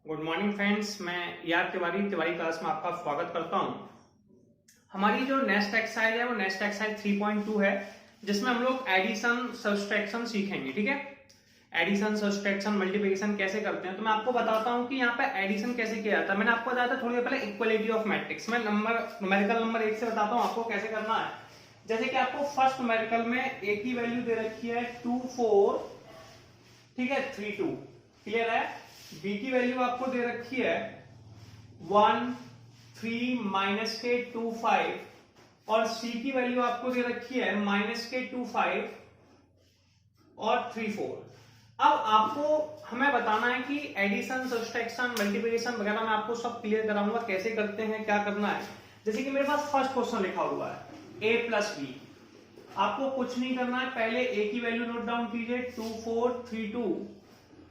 Good morning friends, मैं यार Tiwari class में आपका स्वागत करता हूं। हमारी जो नेक्स्ट एक्सरसाइज है वो नेक्स्ट एक्सरसाइज 3.2 है, जिसमें हम लोग एडिशन सब्सट्रैक्शन सीखेंगे। ठीक है, एडिशन सब्सट्रैक्शन मल्टीप्लिकेशन कैसे करते हैं। तो मैं आपको बताता हूं कि यहाँ पे एडिशन कैसे किया जाता है। मैंने आपको बताया था थोड़ी देर पहले इक्वलिटी ऑफ मैट्रिक्स। मैं न्यूमेरिकल नंबर 1 से बताता हूँ आपको कैसे करना है। जैसे कि आपको फर्स्ट न्यूमेरिकल में ए की वैल्यू दे रखी है 2 4, ठीक है, 3 2, क्लियर है। बी की वैल्यू आपको दे रखी है 1 3 माइनस के 2 5 और सी की वैल्यू आपको दे रखी है माइनस के 2 5 और 3 4। अब आपको हमें बताना है कि एडिशन सब्सट्रैक्शन मल्टीप्लिकेशन वगैरह मैं आपको सब क्लियर कराऊंगा कैसे करते हैं, क्या करना है। जैसे कि मेरे पास फर्स्ट क्वेश्चन लिखा हुआ है a प्लस बी। आपको कुछ नहीं करना है, पहले a की वैल्यू नोट डाउन कीजिए 2 4 3 2।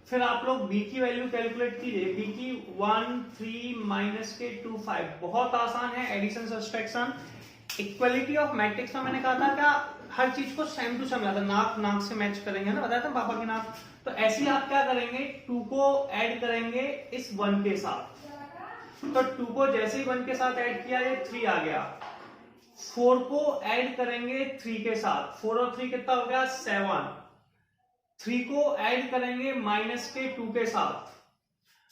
फिर आप लोग b की वैल्यू कैलकुलेट कीजिए, b की 1 3 माइनस के 2 5। बहुत आसान है addition subtraction. Equality of matrix में मैंने कहा था क्या हर चीज को सेम टू सेम लाता, नाक नाक से मैच करेंगे ना, बताया था पापा की नाक। तो ऐसे ही आप क्या करेंगे, 2 को ऐड करेंगे इस 1 के साथ। तो 2 को जैसे ही 1 के साथ ऐड किया ये 3 आ गया। 4 को ऐड करेंगे 3 के साथ, 4 और 3 कितना हो गया 7। 3 को ऐड करेंगे माइनस के 2 के साथ,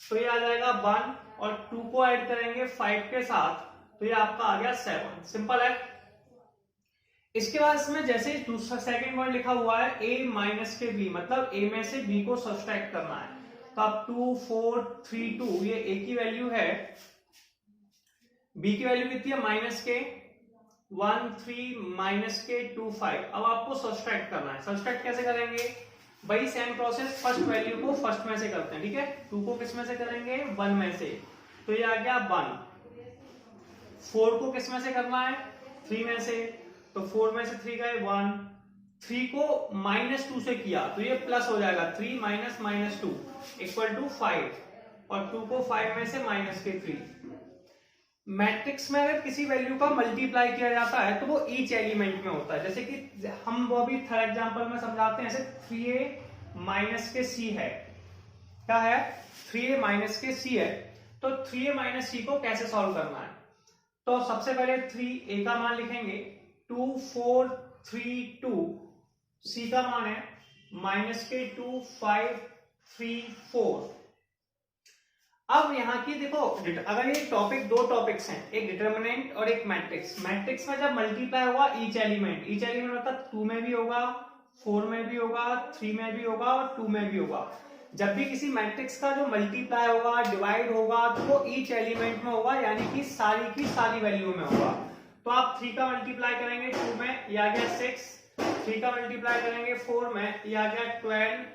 तो ये आ जाएगा 1। और 2 को ऐड करेंगे 5 के साथ, तो ये आपका आ गया 7। सिंपल है। इसके बाद इसमें जैसे दूसरा सेकंड वर्ड लिखा हुआ है a माइनस के b, मतलब a में से b को सब्सट्रैक्ट करना है। तो अब 2 4 3 2, ये a की वैल्यू है, b की वैल्यू कितनी है माइनस के 1 3 माइनस के 2 5। अब आपको सब्सट्रैक्ट करना है। सब्सट्रैक्ट कैसे करेंगे, वही सेम प्रोसेस, फर्स्ट वैल्यू को फर्स्ट में से करते हैं। ठीक है, 2 को किस में से करेंगे 1 में से, तो ये आ गया 1। 4 को किस में से करना है 3 में से, तो 4 में से 3 गए 1। 3 को माइनस 2 से किया तो ये प्लस हो जाएगा, 3 माइनस माइनस 2 इक्वल टू 5। और 2 को 5 में से माइनस के 3। मैट्रिक्स में अगर किसी वैल्यू का मल्टीप्लाई किया जाता है तो वो ईच एलिमेंट में होता है। जैसे कि हम वो भी थर्ड एग्जांपल में समझाते हैं। जैसे 3a माइनस के c है, क्या है 3a माइनस के c है। तो 3a माइनस c को कैसे सॉल्व करना है, तो सबसे पहले 3a का मान लिखेंगे 2 4 3 2, c का मान है माइनस के 2 5 3 4। अब यहाँ की देखो, अगर ये टॉपिक दो टॉपिक्स हैं, एक डिटर्मिनेंट और एक मैट्रिक्स। मैट्रिक्स में जब मल्टीप्लाई होगा ईच एलिमेंट मतलब 2 में भी होगा, 4 में भी होगा, 3 में भी होगा और 2 में भी होगा। जब भी किसी मैट्रिक्स का जो मल्टीप्लाई होगा डिवाइड होगा तो वो ईच एलिमेंट में होगा, यानी कि सारी की सारी वैल्यू में होगा। तो आप 3 का मल्टीप्लाई करेंगे 2 में, ये आ गया 6। 3 का मल्टीप्लाई करेंगे 4 में, ये आ गया 12।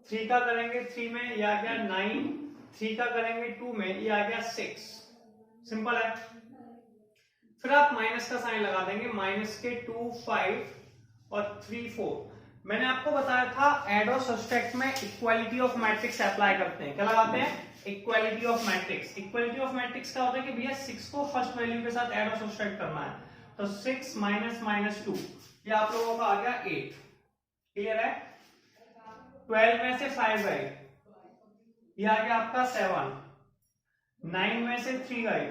3 का करेंगे 3 में, ये आ गया 9। 3 का करेंगे 2 में, ये आ गया 6। सिंपल है। फिर आप माइनस का साइन लगा देंगे, माइनस के 2 5 और 3 4। मैंने आपको बताया था एड और सब्सट्रैक्ट में इक्वालिटी ऑफ मैट्रिक्स अप्लाई करते हैं। क्या लगाते हैं, equality of matrix. Equality of matrix का होता है कि भैया 6 को फर्स्ट वैल्यू के साथ एड और सब्सट्रैक्ट करना है। तो 6 माइनस माइनस 2, ये आप लोगों का आ गया 8। क्लियर है। 12 में से 5 गए, ये आ गया आपका 7। 9 में से 3 गए,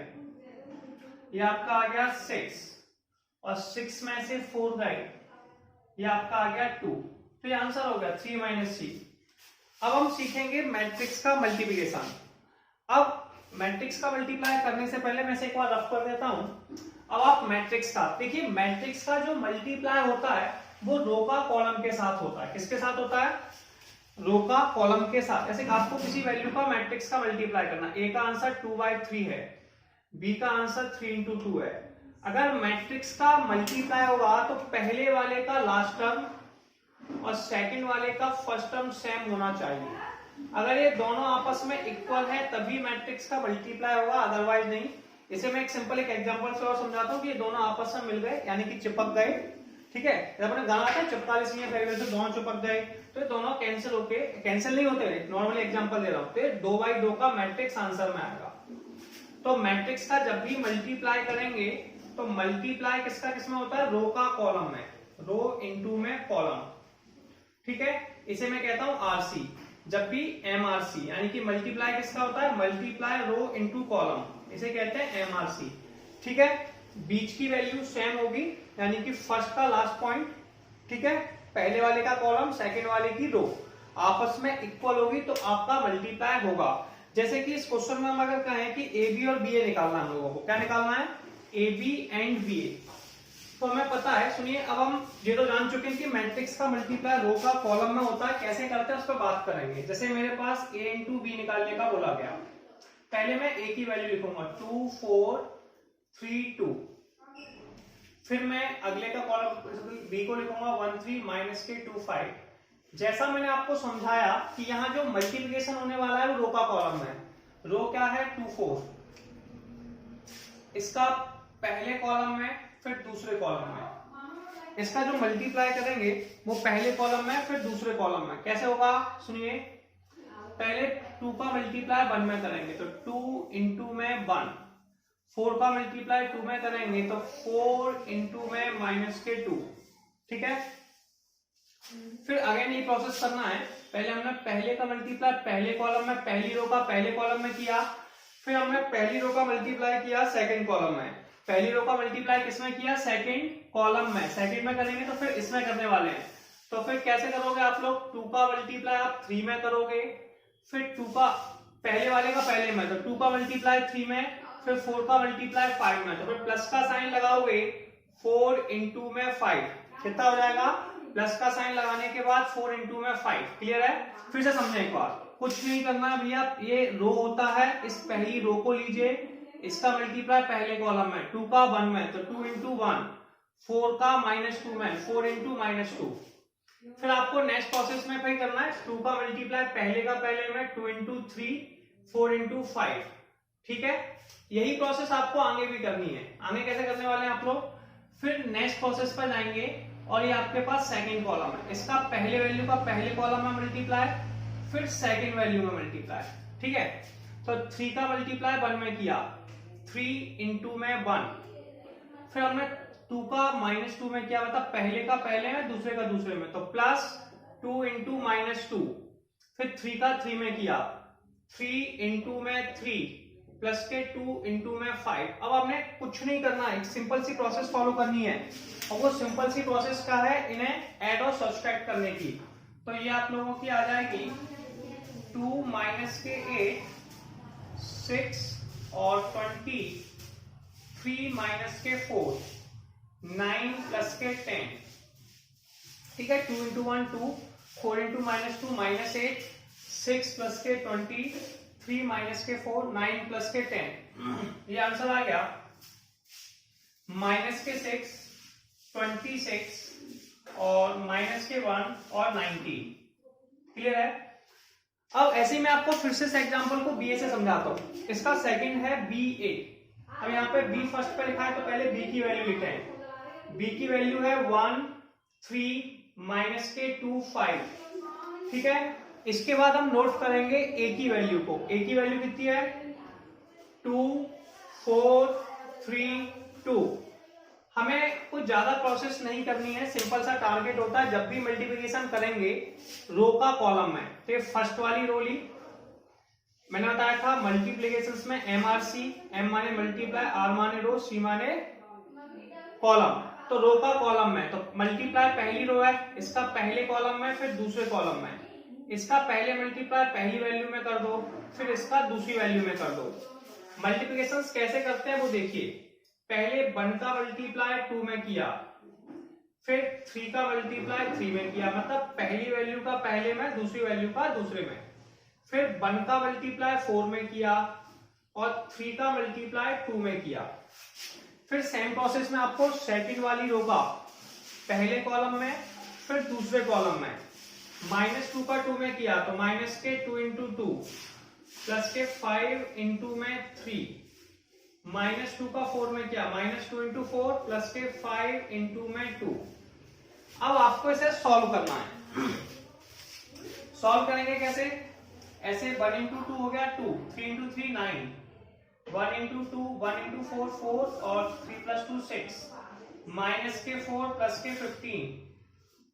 ये आपका आ गया 6। और 6 में से 4 गए, ये आपका आ गया 2। तो ये आंसर हो गया 3 माइनस सी। अब हम सीखेंगे मैट्रिक्स का मल्टीप्लिकेशन। अब मैट्रिक्स का मल्टीप्लाई करने से पहले मैं से एक बार रफ कर देता हूं। अब आप मैट्रिक्स का देखिए, मैट्रिक्स का जो मल्टीप्लाई होता है वो रो का कॉलम के साथ होता है। किसके साथ होता है, रो का कॉलम के साथ। जैसे आपको किसी वैल्यू का मैट्रिक्स का मल्टीप्लाई करना, ए का आंसर 2/3 है, बी का आंसर 3 × 2 है। अगर मैट्रिक्स का मल्टीप्लाई होगा तो पहले वाले का लास्ट टर्म और सेकंड वाले का फर्स्ट टर्म सेम होना चाहिए। अगर ये दोनों आपस में इक्वल है तभी मैट्रिक्स का मल्टीप्लाई होगा, अदरवाइज नहीं। इसे मैं एक सिंपल एक एग्जांपल से और समझाता हूँ कि ये दोनों आपस में मिल गए, यानी कि चिपक गए। ठीक है, जब अपने गाना आता है चिपकाली सिंह पहले से दोनों चिपक गए, तो ये दोनों कैंसिल होके, कैंसिल नहीं होते, नॉर्मली एग्जांपल दे रहा हूं, तो 2/2 का मैट्रिक्स आंसर में आएगा। तो मैट्रिक्स का जब भी मल्टीप्लाई करेंगे तो मल्टीप्लाई किसका किसमें होता है, रो का कॉलम में, रो इनटू में कॉलम। ठीक है, इसे मैं कहता हूं आरसी। जब भी एमआरसी यानी कि मल्टीप्लाई किसका होता है, मल्टीप्लाई रो इनटू कॉलम, इसे कहते हैं एमआरसी। ठीक है, बीच की वैल्यू सेम होगी यानी कि फर्स्ट का लास्ट पॉइंट, ठीक है, पहले वाले का कॉलम सेकंड वाले की रो आपस में इक्वल होगी तो आपका मल्टीप्लाई होगा। जैसे कि इस क्वेश्चन में हम अगर कहें कि ए बी और बी ए निकालना है हम लोगों को, क्या निकालना है, ए बी एंड बी ए, तो हमें पता है, सुनिए अब हम ये तो जान चुके हैं कि मैट्रिक्स का मल्टीप्लाई रो का कॉलम में होता है, कैसे करते हैं उस पर बात करेंगे। जैसे मेरे पास ए इंटू बी निकालने का बोला गया, पहले मैं ए की वैल्यू लिखूंगा 2 4 3 2, फिर मैं अगले का कॉलम बी को लिखूंगा 1 3 माइनस के 2 5। जैसा मैंने आपको समझाया कि यहाँ जो मल्टीप्लिकेशन होने वाला है वो रो का कॉलम है, रो क्या है 2 4, इसका पहले कॉलम में फिर दूसरे कॉलम में, इसका जो मल्टीप्लाई करेंगे वो पहले कॉलम में फिर दूसरे कॉलम में। कैसे होगा सुनिए, पहले 2 का मल्टीप्लाई 1 में करेंगे तो 2 इंटू में 1, 4 का मल्टीप्लाई 2 में करेंगे तो 4 इंटू में माइनस के 2। ठीक है, फिर अगेन ये प्रोसेस करना है, पहले हमने पहले का मल्टीप्लाई पहले कॉलम में, पहली रो का पहले कॉलम में किया, फिर हमने पहली रो का मल्टीप्लाई किया सेकंड कॉलम में, पहली रो का मल्टीप्लाई किसमें किया, सेकंड कॉलम में, सेकंड में करेंगे तो फिर इसमें करने वाले हैं। तो फिर कैसे करोगे आप लोग, 2 का मल्टीप्लाई आप 3 में करोगे, फिर 2 का पहले वाले का पहले में, तो 2 का मल्टीप्लाई 3 में, फिर 4 का मल्टीप्लाई 5 में, तो फिर प्लस का साइन लगाओगे 4 इंटू में 5, कितना हो जाएगा, प्लस का साइन लगाने के बाद 4 इंटू में 5। क्लियर है, फिर से समझे एक बार, कुछ नहीं करना है भैया, ये रो होता है, इस पहली रो को लीजिए, इसका मल्टीप्लाई पहले कॉलम में, 2 का 1 में तो 2 इंटू 1, 4 का -2 में 4 इंटू -2, फिर आपको नेक्स्ट प्रोसेस में फिर करना है 2 का मल्टीप्लाई पहले का पहले में 2 इंटू 3 4 इंटू 5। ठीक है, यही प्रोसेस आपको आगे भी करनी है। आगे कैसे करने वाले हैं आप लोग, फिर नेक्स्ट प्रोसेस पर जाएंगे और ये आपके पास सेकंड कॉलम है, इसका पहले वैल्यू का पहले कॉलम में मल्टीप्लाई फिर सेकंड वैल्यू में मल्टीप्लाई। ठीक है, तो 3 का मल्टीप्लाई 1 में किया 3 इंटू में 1, फिर हमने 2 का -2 में किया, मतलब पहले का पहले में दूसरे का दूसरे में, तो प्लस 2 इंटू -2, फिर 3 का 3 में किया 3 इंटू में 3 प्लस के 2 इंटू में 5। अब हमने कुछ नहीं करना है, एक सिंपल सी प्रोसेस फॉलो करनी है, और वो सिंपल सी प्रोसेस क्या है, इन्हें ऐड और सब्सट्रैक्ट करने की। तो ये आप लोगों की आ जाएगी 2 माइनस के 8 6 और 20, 3 माइनस के 4 9 प्लस के 10। ठीक है, 2 इंटू 1 2, 4 इंटू -2 -8, 6 प्लस के 20, 3 माइनस के 4 9 प्लस के 10। ये आंसर आ गया, माइनस के 6 26 और माइनस के 1 और 90। क्लियर है, अब ऐसे ही मैं आपको फिर से एग्जांपल को बी ए से समझाता हूं। इसका सेकंड है बी ए, अब यहाँ पे बी फर्स्ट पे लिखा है तो पहले बी की वैल्यू लिखते हैं, बी की वैल्यू है 1 3 माइनस के 2 5। ठीक है, इसके बाद हम नोट करेंगे ए की वैल्यू को, ए की वैल्यू कितनी है 2 4 3 2। हमें कुछ ज्यादा प्रोसेस नहीं करनी है, सिंपल सा टारगेट होता है, जब भी मल्टीप्लिकेशन करेंगे रो का कॉलम में, तो ये फर्स्ट वाली रो ली, मैंने बताया था मल्टीप्लिकेशंस में एमआरसी, एम माने मल्टीप्लाई, आर माने रो, सी माने कॉलम, तो रो का कॉलम में, तो मल्टीप्लाई पहली रो है, इसका पहले कॉलम में फिर दूसरे कॉलम में, इसका पहले मल्टीप्लाई पहली वैल्यू में कर दो, फिर इसका दूसरी वैल्यू में कर दो। मल्टीप्लिकेशंस कैसे करते हैं वो देखिए, पहले 1 का मल्टीप्लाई 2 में किया, फिर 3 का मल्टीप्लाई 3 में किया, मतलब पहली वैल्यू का पहले में दूसरी वैल्यू का दूसरे में, फिर 1 का मल्टीप्लाई 4 में किया और 3 का मल्टीप्लाई 2 में किया। फिर सेम प्रोसेस में आपको सेकंड वाली रो का पहले कॉलम में फिर दूसरे कॉलम में, -2 का 2 में किया तो माइनस के 2 इंटू 2 प्लस के 5 इंटू में 3, -2 का 4 में किया -2 इंटू 4 प्लस के 5 इंटू में 2। अब आपको इसे सॉल्व करना है, सॉल्व करेंगे कैसे, ऐसे 1 इंटू 2 हो गया 2, 3 इंटू 3 9, 1 इंटू 2 1 इंटू 4 4 और 3 प्लस 2 6, माइनस के 4 प्लस के 15,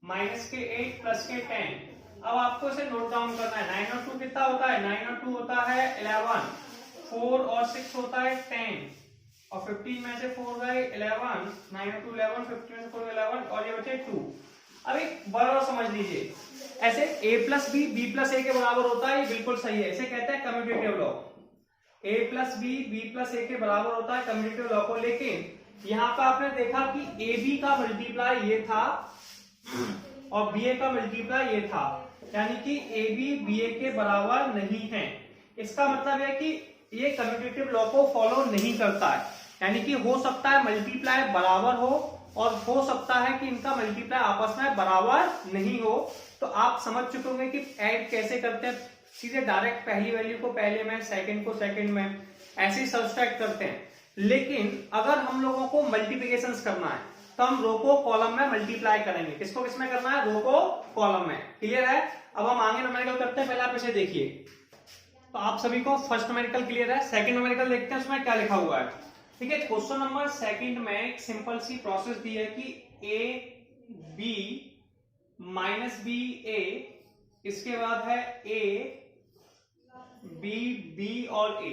माइनस के 8 प्लस के 10, अब आपको इसे नोट डाउन करना है। 9 और 2 कितना होता है? 9 और 2 होता है 11, 4 और 6 होता है 10 और 15 में से 4 गए 11, 9 और 2 11, 15 में से 4 11 और ये बचे 2। अब एक बार समझ लीजिए, ऐसे a plus B plus A के बराबर होता है, ये बिल्कुल सही है, इसे कहते हैं commutative law. a plus B plus A के बराबर होता है कम्यूटेटिव लॉ को। लेकिन यहाँ पे आपने देखा कि ए बी का मल्टीप्लाई ये था और बी ए का मल्टीप्लाई ये था, यानी कि ए बी ए के बराबर नहीं है। इसका मतलब है कि ये कम्यूटेटिव लॉ को फॉलो नहीं करता है, यानी कि हो सकता है मल्टीप्लाई बराबर हो और हो सकता है कि इनका मल्टीप्लाई आपस में बराबर नहीं हो। तो आप समझ चुके होंगे कि ऐड कैसे करते हैं, सीधे डायरेक्ट पहली वैल्यू को पहले में, सेकंड को सेकंड में, ऐसे ही सब्सट्रैक्ट करते हैं। लेकिन अगर हम लोगों को मल्टीप्लिकेशन करना है तो हम रो को कॉलम में मल्टीप्लाई करेंगे। किसको किसमें करना है? रो को कॉलम में। क्लियर है? अब हम आगे न्यूमेरिकल करते हैं, पहले आप इसे देखिए। तो आप सभी को फर्स्ट न्यूमेरिकल क्लियर है, सेकंड न्यूमेरिकल देखते हैं उसमें क्या लिखा हुआ है। ठीक है, क्वेश्चन नंबर सेकंड में एक सिंपल सी प्रोसेस दी है कि ए बी माइनस बी ए, इसके बाद है ए बी बी और ए।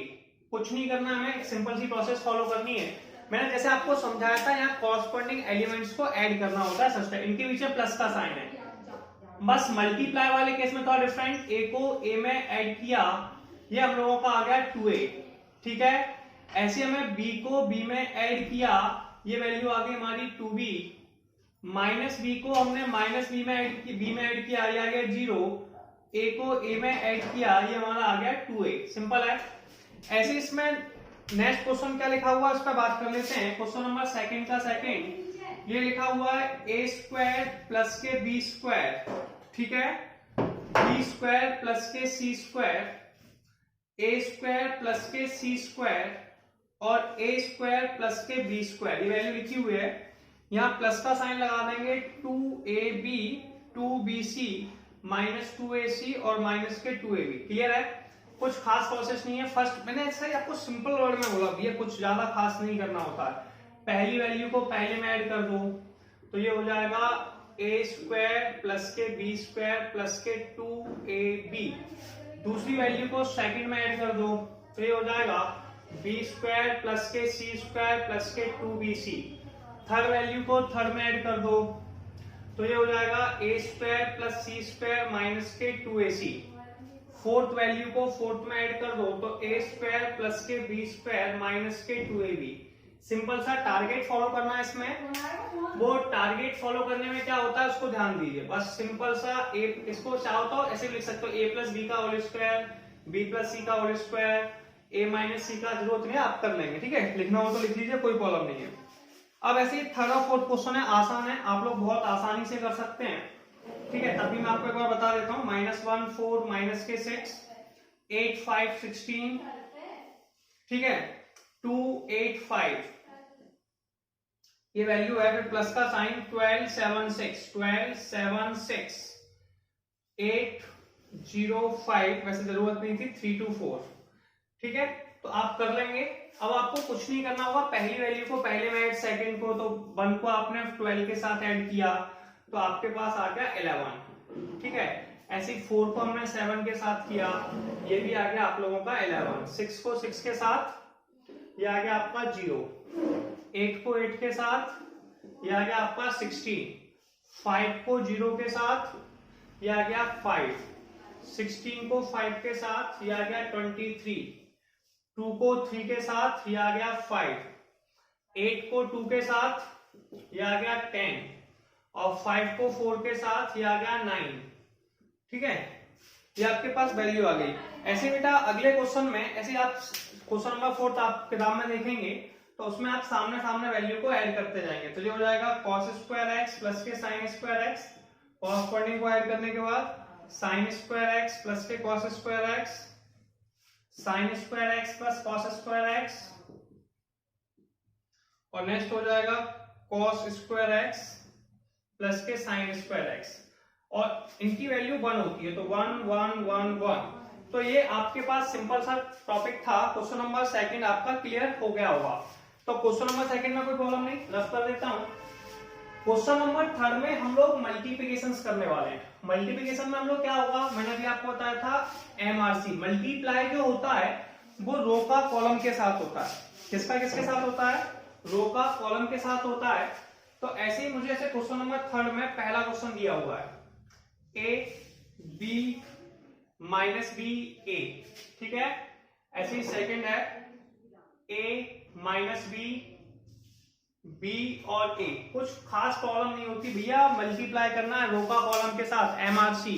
कुछ नहीं करना, हमें एक सिंपल सी प्रोसेस फॉलो करनी है। मैंने जैसे आपको समझाया था, यहाँ कॉरस्पॉन्डिंग एलिमेंट्स को ऐड करना होता है सब्सट्रैक्ट, इनके पीछे प्लस का साइन है। बस मल्टीप्लाई वाले केस में थोड़ा डिफरेंट, ए को ए में ऐड किया, ये हम लोगों का आ गया 2a। ठीक है, ऐसे हमें b को b में ऐड किया, ये वैल्यू आ गई हमारी 2b, माइनस b को हमने माइनस b में ऐड किया, ये आ गया 0, a को a में ऐड किया, ये हमारा आ गया 2a। सिंपल है। ऐसे इसमें नेक्स्ट क्वेश्चन क्या लिखा हुआ है उस पर बात कर लेते हैं। क्वेश्चन नंबर सेकंड का सेकंड, ये लिखा हुआ है a स्क्वायर प्लस के b स्क्वायर। ठीक है, b स्क्वायर प्लस के c square, a square plus के c स्क्वायर और a स्क्वायर प्लस के b स्क्वायर, ये वैल्यू लिखी हुई है। यहाँ प्लस का साइन लगा देंगे, 2ab 2bc माइनस 2ac और माइनस के 2ab। क्लियर है? कुछ खास प्रोसेस नहीं है। फर्स्ट मैंने ऐसा ही आपको सिंपल वर्ड में बोला, ये कुछ ज्यादा खास नहीं करना होता है। पहली वैल्यू को पहले में ऐड कर दो तो ये हो जाएगा a स्क्वायर प्लस के b स्क्वायर प्लस के 2ab। दूसरी वैल्यू को सेकंड में ऐड कर दो तो ये हो जाएगा b स्क्वायर प्लस के c स्क्वायर प्लस के 2bc। थर्ड वैल्यू को थर्ड में ऐड कर दो तो ये हो जाएगा a square plus c square minus के 2ac। फोर्थ वैल्यू को फोर्थ में ऐड कर दो तो a स्क्वायर प्लस के b स्क्वायर माइनस के 2ab। सिंपल सा टारगेट फॉलो करना है इसमें। वो टारगेट फॉलो करने में क्या होता है उसको ध्यान दीजिए। बस सिंपल सा a, इसको चाहो तो ऐसे भी लिख सकते हो, a प्लस बी का होल स्क्वायर, b प्लस सी का होल स्क्वायर, a माइनस सी का जरूरत नहीं है, आप कर लेंगे। ठीक है, लिखना हो तो लिख लीजिए, कोई प्रॉब्लम नहीं है। अब ऐसे ही थर्ड और फोर्थ क्वेश्चन है, आसान है, आप लोग बहुत आसानी से कर सकते हैं। ठीक है, तभी मैं आपको एक बार बता देता हूँ। -1 4 माइनस के 6 8 5 16। ठीक है, 2 8 5 ये वैल्यू है, फिर प्लस का साइन 12 7 6 12 7 6 8 0 5, वैसे जरूरत नहीं थी, 3 2 4। ठीक है, तो आप कर लेंगे। अब आपको कुछ नहीं करना होगा, पहली वैल्यू को पहले में ऐड, सेकंड को तो 1 को आपने 12 के साथ ऐड किया तो आपके पास आ गया 11। ठीक है, ऐसे 4 को हमने 7 के साथ किया, ये भी आ गया आप लोगों का 11। 6 को 6 के साथ, ये आ गया आपका 0। 8 को 8 के साथ, ये आ गया आपका 16। 5 को 0 के साथ, ये आ गया 5। 16 को 5 के साथ, ये आ गया 23। 2 को 3 के साथ, ये आ गया 5। 8 को 2 के साथ, ये आ गया 10 और 5 को 4 के साथ, ये आ गया 9। ठीक है, ये आपके पास वैल्यू आ गई। ऐसे बेटा अगले क्वेश्चन में ऐसे आप क्वेश्चन नंबर 4 आप किताब में देखेंगे तो उसमें आप सामने सामने वैल्यू को ऐड करते जाएंगे। तो ये हो जाएगा cos स्क्वायर एक्स प्लस के साइन स्क्वायर एक्स, कॉरस्पॉन्डिंग को ऐड करने के बाद साइन स्क्वायर एक्स प्लस के cos square x, sine square x plus cos square x, और नेक्स्ट हो जाएगा cos स्क्वायर एक्स प्लस के साइन स्क्वायर एक्स, और इनकी वैल्यू 1 होती है तो 1 1 1 1। तो ये आपके पास सिंपल सा टॉपिक था। क्वेश्चन नंबर सेकंड आपका क्लियर हो गया होगा। तो क्वेश्चन नंबर सेकंड में कोई प्रॉब्लम नहीं, रफ कर देता हूं। क्वेश्चन नंबर 3 में हम लोग मल्टीप्लिकेशन करने वाले हैं। मल्टीप्लिकेशन में हम लोग क्या होगा, मैंने अभी आपको बताया था एमआरसी। मल्टीप्लाई जो होता है वो रो का कॉलम के साथ होता है। किसका किसके साथ होता है, रो का कॉलम के साथ होता है। तो ऐसे ही मुझे ऐसे क्वेश्चन नंबर 3 में पहला क्वेश्चन दिया हुआ है ए बी माइनस बी ए, ठीक है। ऐसे ही सेकंड है ए माइनस बी बी और ए। कुछ खास प्रॉब्लम नहीं होती भैया, मल्टीप्लाई करना है रो का कॉलम के साथ, एमआरसी।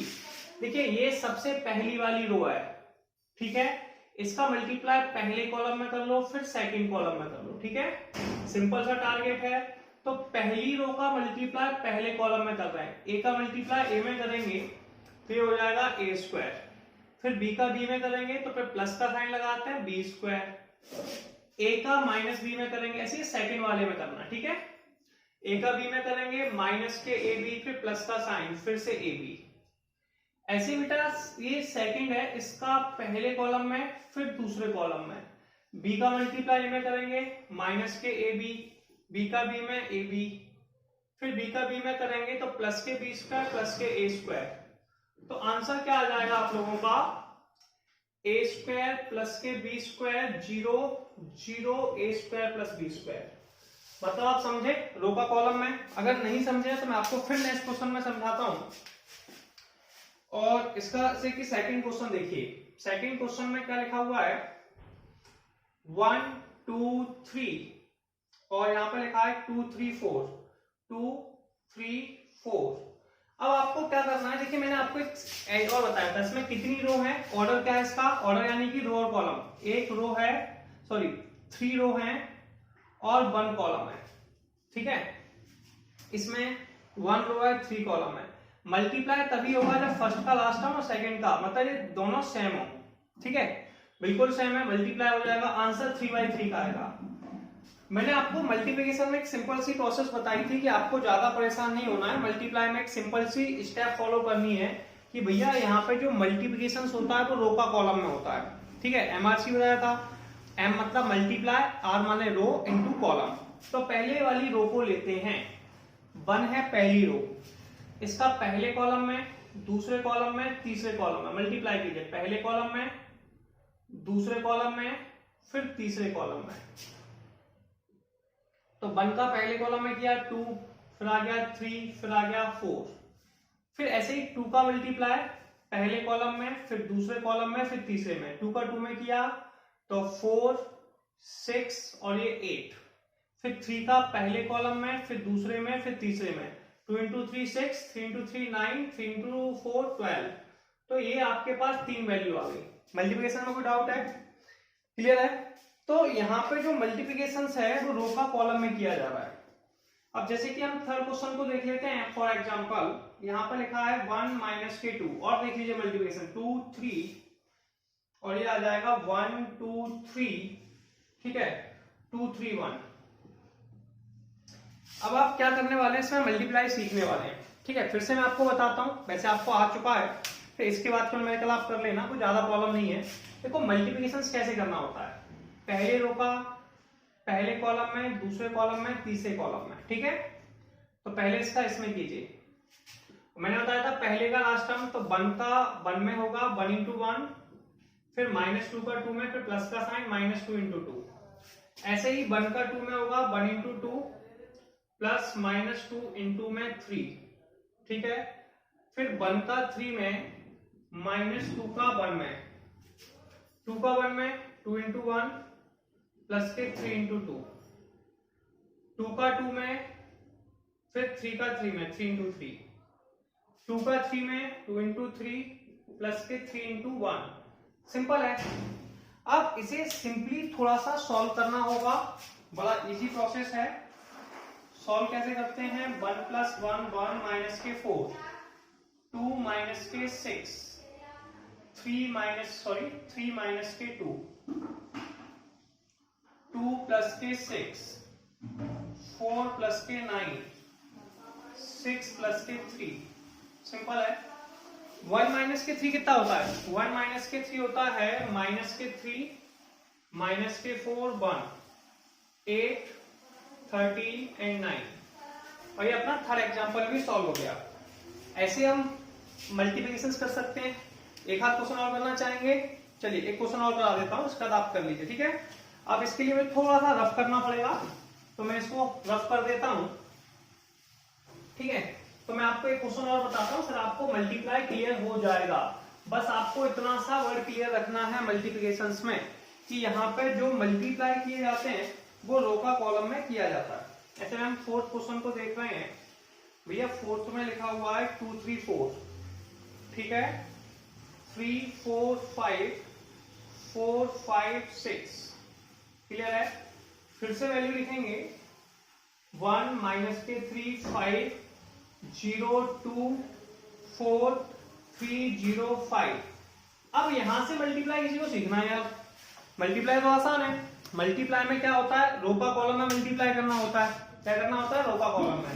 देखिए ये सबसे पहली वाली रो है, ठीक है। इसका मल्टीप्लाई पहले कॉलम में कर लो, फिर सेकंड कॉलम में कर लो, ठीक है। सिंपल सा टारगेट है। तो पहली रो का मल्टीप्लाई पहले कॉलम में कर रहे हैं, ए का मल्टीप्लाई ए में करेंगे तो ये हो जाएगा ए स्क्वायर, फिर बी का बी में करेंगे तो फिर प्लस का साइन लगाते हैं बी स्क्वायर, ए का माइनस बी में करेंगे, ऐसे सेकंड वाले में करना, ठीक है। ए का बी में करेंगे माइनस के ए बी, फिर प्लस का साइन, फिर से ए बी। ऐसे बेटा ये सेकंड है, इसका पहले कॉलम में फिर दूसरे कॉलम में बी का मल्टीप्लाई में करेंगे माइनस के ए बी, बी का बी में ए बी, फिर बी का बी में करेंगे तो प्लस के बी स्क्वायर प्लस के ए स्क्वायर। तो आंसर क्या आ जाएगा आप लोगों का, ए स्क्वायर प्लस के बी स्क्वायर, जीरो जीरो ए स्क्वायर प्लस बी स्क्वायर। मतलब आप समझे रो का कॉलम में। अगर नहीं समझे तो मैं आपको फिर नेक्स्ट क्वेश्चन में समझाता हूं। और इसका से कि सेकंड क्वेश्चन देखिए, सेकंड क्वेश्चन में क्या लिखा हुआ है 1 2 3 और यहां पर लिखा है 2 3 4 2 3 4। अब आपको क्या करना है, देखिए मैंने आपको एक और बताया था, इसमें कितनी रो है, ऑर्डर क्या है इसका, ऑर्डर यानी कि रो और कॉलम। एक रो है, सॉरी 3 रो है और 1 कॉलम है, ठीक है। इसमें 1 रो है 3 कॉलम है। मल्टीप्लाई तभी होगा जब फर्स्ट का लास्ट टर्म और सेकंड का, मतलब ये दोनों सेम हो, ठीक है, बिल्कुल सेम है, मल्टीप्लाई हो जाएगा, आंसर 3/3 का आएगा। मैंने आपको मल्टीप्लिकेशन में एक सिंपल सी प्रोसेस बताई थी कि आपको ज्यादा परेशान नहीं होना है। मल्टीप्लाई में एक सिंपल सी स्टेप फॉलो करनी है कि भैया यहाँ पे जो मल्टीप्लिकेशन होता है वो रो का कॉलम में होता है, ठीक है। एमआरसी बताया था, एम मतलब मल्टीप्लाई, आर माने रो इनटू कॉलम। तो पहले वाली रो को लेते हैं, 1 है पहली रो, इसका पहले कॉलम में, दूसरे कॉलम में, तीसरे कॉलम में मल्टीप्लाई कीजिए, पहले कॉलम में, दूसरे कॉलम में, फिर तीसरे कॉलम में। तो 1 का पहले कॉलम में किया 2, फिर आ गया 3, फिर आ गया 4। फिर ऐसे ही 2 का मल्टीप्लाई पहले कॉलम में, फिर दूसरे कॉलम में, फिर तीसरे में। 2 का 2 में किया तो 4 6 और ये 8। फिर 3 का पहले कॉलम में, फिर दूसरे में, फिर तीसरे में। 2 into 3 6, 3 into 3 9, 3 into 4 12। तो ये आपके पास 3 वैल्यू आ गई। मल्टीप्लिकेशन में कोई डाउट है, क्लियर है। तो यहाँ पे जो मल्टीप्लिकेशन है वो रो का कॉलम में किया जा रहा है। अब जैसे कि हम थर्ड क्वेश्चन को देख लेते हैं फॉर एग्जांपल, यहाँ पे लिखा है 1 माइनस के 2 और देख लीजिए मल्टीप्लिकेशन 2 3 और ये आ जाएगा 1 2 3, ठीक है, 2 3 1। अब आप क्या करने वाले हैं, इसमें मल्टीप्लाई सीखने वाले हैं, ठीक है। फिर से मैं आपको बताता हूँ, वैसे आपको आ चुका है, फिर इसके बाद फिर मेरे कल आप कर लेना, कोई ज्यादा प्रॉब्लम नहीं है। देखो मल्टीप्लिकेशन कैसे करना होता है, पहले रो का पहले कॉलम में, दूसरे कॉलम में, तीसरे कॉलम में, ठीक है। तो पहले इसका इसमें कीजिए, मैंने बताया था पहले का लास्ट टर्म, तो 1 का 1 में होगा 1 into 1, फिर -2 का 2 में, फिर प्लस का साइन -2 into 2। ऐसे ही 1 का 2 में होगा 1 into 2 प्लस -2 into में 3, ठीक है। फिर 1 का 3 में, -2 का 1 में, 2 का 1 में 2 into 1 प्लस के 3 into 2, 2 का 2 में, फिर 3 का 3 में 3 into 3, 2 का 3 में 2 into 3 प्लस के 3 into 1। सिंपल है। अब इसे सिंपली थोड़ा सा सॉल्व करना होगा, बड़ा इजी प्रोसेस है। सॉल्व कैसे करते हैं, 1 + 1 1 माइनस के 4, 2 माइनस के 6, 3 माइनस के 2, 2 प्लस के 6, 4 प्लस के 9, 6 प्लस के 3। सिंपल है। 1 माइनस के 3 कितना होता है, 1 माइनस के 3 होता है माइनस के 3 -के 4 1, 8 13 एंड 9। और ये अपना थर्ड एग्जांपल भी सॉल्व हो गया। ऐसे हम मल्टीप्लिकेशन कर सकते हैं। एक हाथ क्वेश्चन और करना चाहेंगे, चलिए एक क्वेश्चन और करा देता हूँ, उसके बाद आप कर लीजिए, ठीक है। अब इसके लिए मुझे थोड़ा सा रफ करना पड़ेगा, तो मैं इसको रफ कर देता हूँ, ठीक है। तो मैं आपको एक क्वेश्चन और बताता हूँ, फिर आपको मल्टीप्लाई क्लियर हो जाएगा। बस आपको इतना सा वर्ड क्लियर रखना है मल्टीप्लिकेशंस में कि यहाँ पे जो मल्टीप्लाई किए जाते हैं वो रो का कॉलम में किया जाता है। ऐसे में हम फोर्थ क्वेश्चन को देख रहे हैं, भैया फोर्थ में लिखा हुआ है 2 3 4, ठीक है, 3 4 5 4 5 6, क्लियर है। फिर से वैल्यू लिखेंगे 1 माइनस के 3 5 0 2 4 3 0 5। अब यहां से मल्टीप्लाई किसी को सीखना है यार, मल्टीप्लाई तो आसान है। मल्टीप्लाई में क्या होता है, रो का कॉलम में मल्टीप्लाई करना होता है। क्या करना होता है, रो का कॉलम में।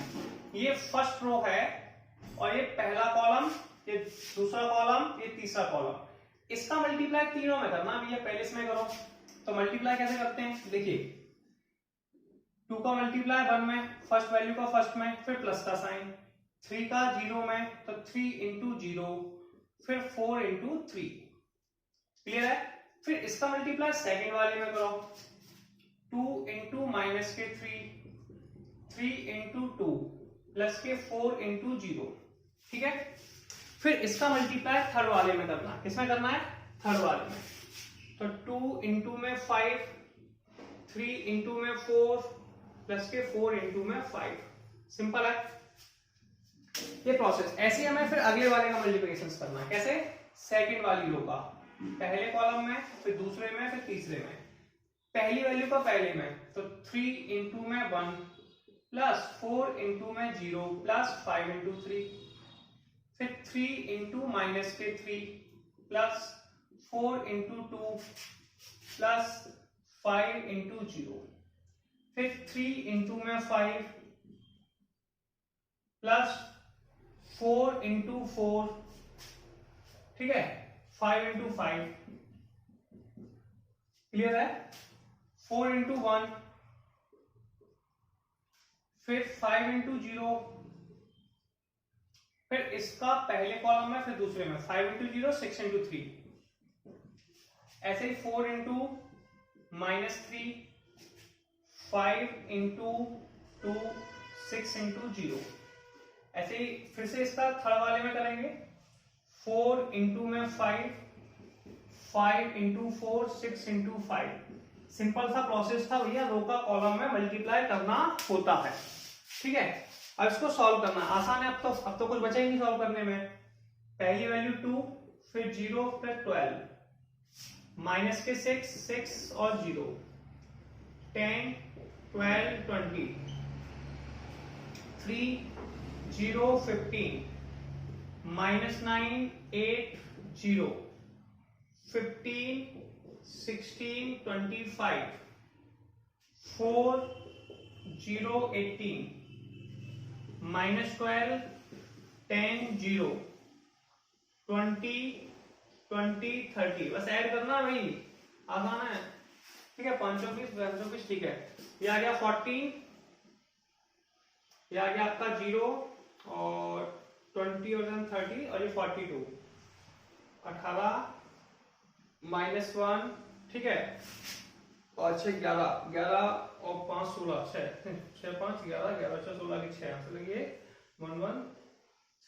ये फर्स्ट रो है और ये पहला कॉलम, ये दूसरा कॉलम, ये तीसरा कॉलम। इसका मल्टीप्लाई तीनों में करना, भैया पहले इसमें करो। तो मल्टीप्लाई कैसे करते हैं, देखिए 2 का मल्टीप्लाई 1 में, फर्स्ट वैल्यू का फर्स्ट में, फिर प्लस का साइन, 3 का 0 में, तो 3 इंटू 0, फिर 4 इंटू 3, क्लियर है। फिर इसका मल्टीप्लाई सेकेंड वाले में करो, 2 इंटू माइनस के 3 इंटू 2 प्लस के 4 इंटू 0, ठीक है। फिर इसका मल्टीप्लाई थर्ड वाले में करना, किसमें करना है, थर्ड वाले में। तो 2 इंटू में 5, 3 इंटू में 4 प्लस के 4 इंटू में 5, सिंपल है ये प्रोसेस। ऐसे हमें फिर अगले वाले का मल्टीप्लिकेशन करना है, कैसे, सेकंड वाली रो का पहले कॉलम में, फिर दूसरे में, फिर तीसरे में। पहली वैल्यू का पहले में, तो 3 इंटू में 1 प्लस 4 इंटू में 0 प्लस 5 इंटू 3, फिर 3 इंटू माइनस के 3 प्लस 4 इंटू 2 प्लस 5 इंटू 0, फिर 3 इंटू में 5 प्लस 4 इंटू 4, ठीक है, 5 इंटू 5, क्लियर है, 4 इंटू 1, फिर 5 इंटू 0, फिर इसका पहले कॉलम में, फिर दूसरे में 5 इंटू 0 6 इंटू 3, ऐसे ही 4 इंटू माइनस 3, 5 इंटू 2 6 इंटू 0, ऐसे ही फिर से इसका थर्ड वाले में करेंगे, 4 इंटू में 5, 5 इंटू 4 6 इंटू 5। सिंपल सा प्रोसेस था भैया, रो का कॉलम में मल्टीप्लाई करना होता है, ठीक है। अब इसको सॉल्व करना आसान है। अब तो कुछ बचा ही नहीं सॉल्व करने में। पहली वैल्यू 2, फिर 0, फिर 12, माइनस के 6 और 0, 10 12 20, 3 0 15, माइनस 9 8 0, 15 16 25, 4 0 18, माइनस 12 10 0, 20 20 30। बस ऐड करना भाई, आसान है, ठीक है। 5 20 ठीक है। ये आ गया 14, ये आ गया आपका 0 और 20 और 30, और ये 42, 18 माइनस 1, ठीक है, और 6 11 और 5 16, 6 5 11 11 6 16 की 6 से लगी 1 1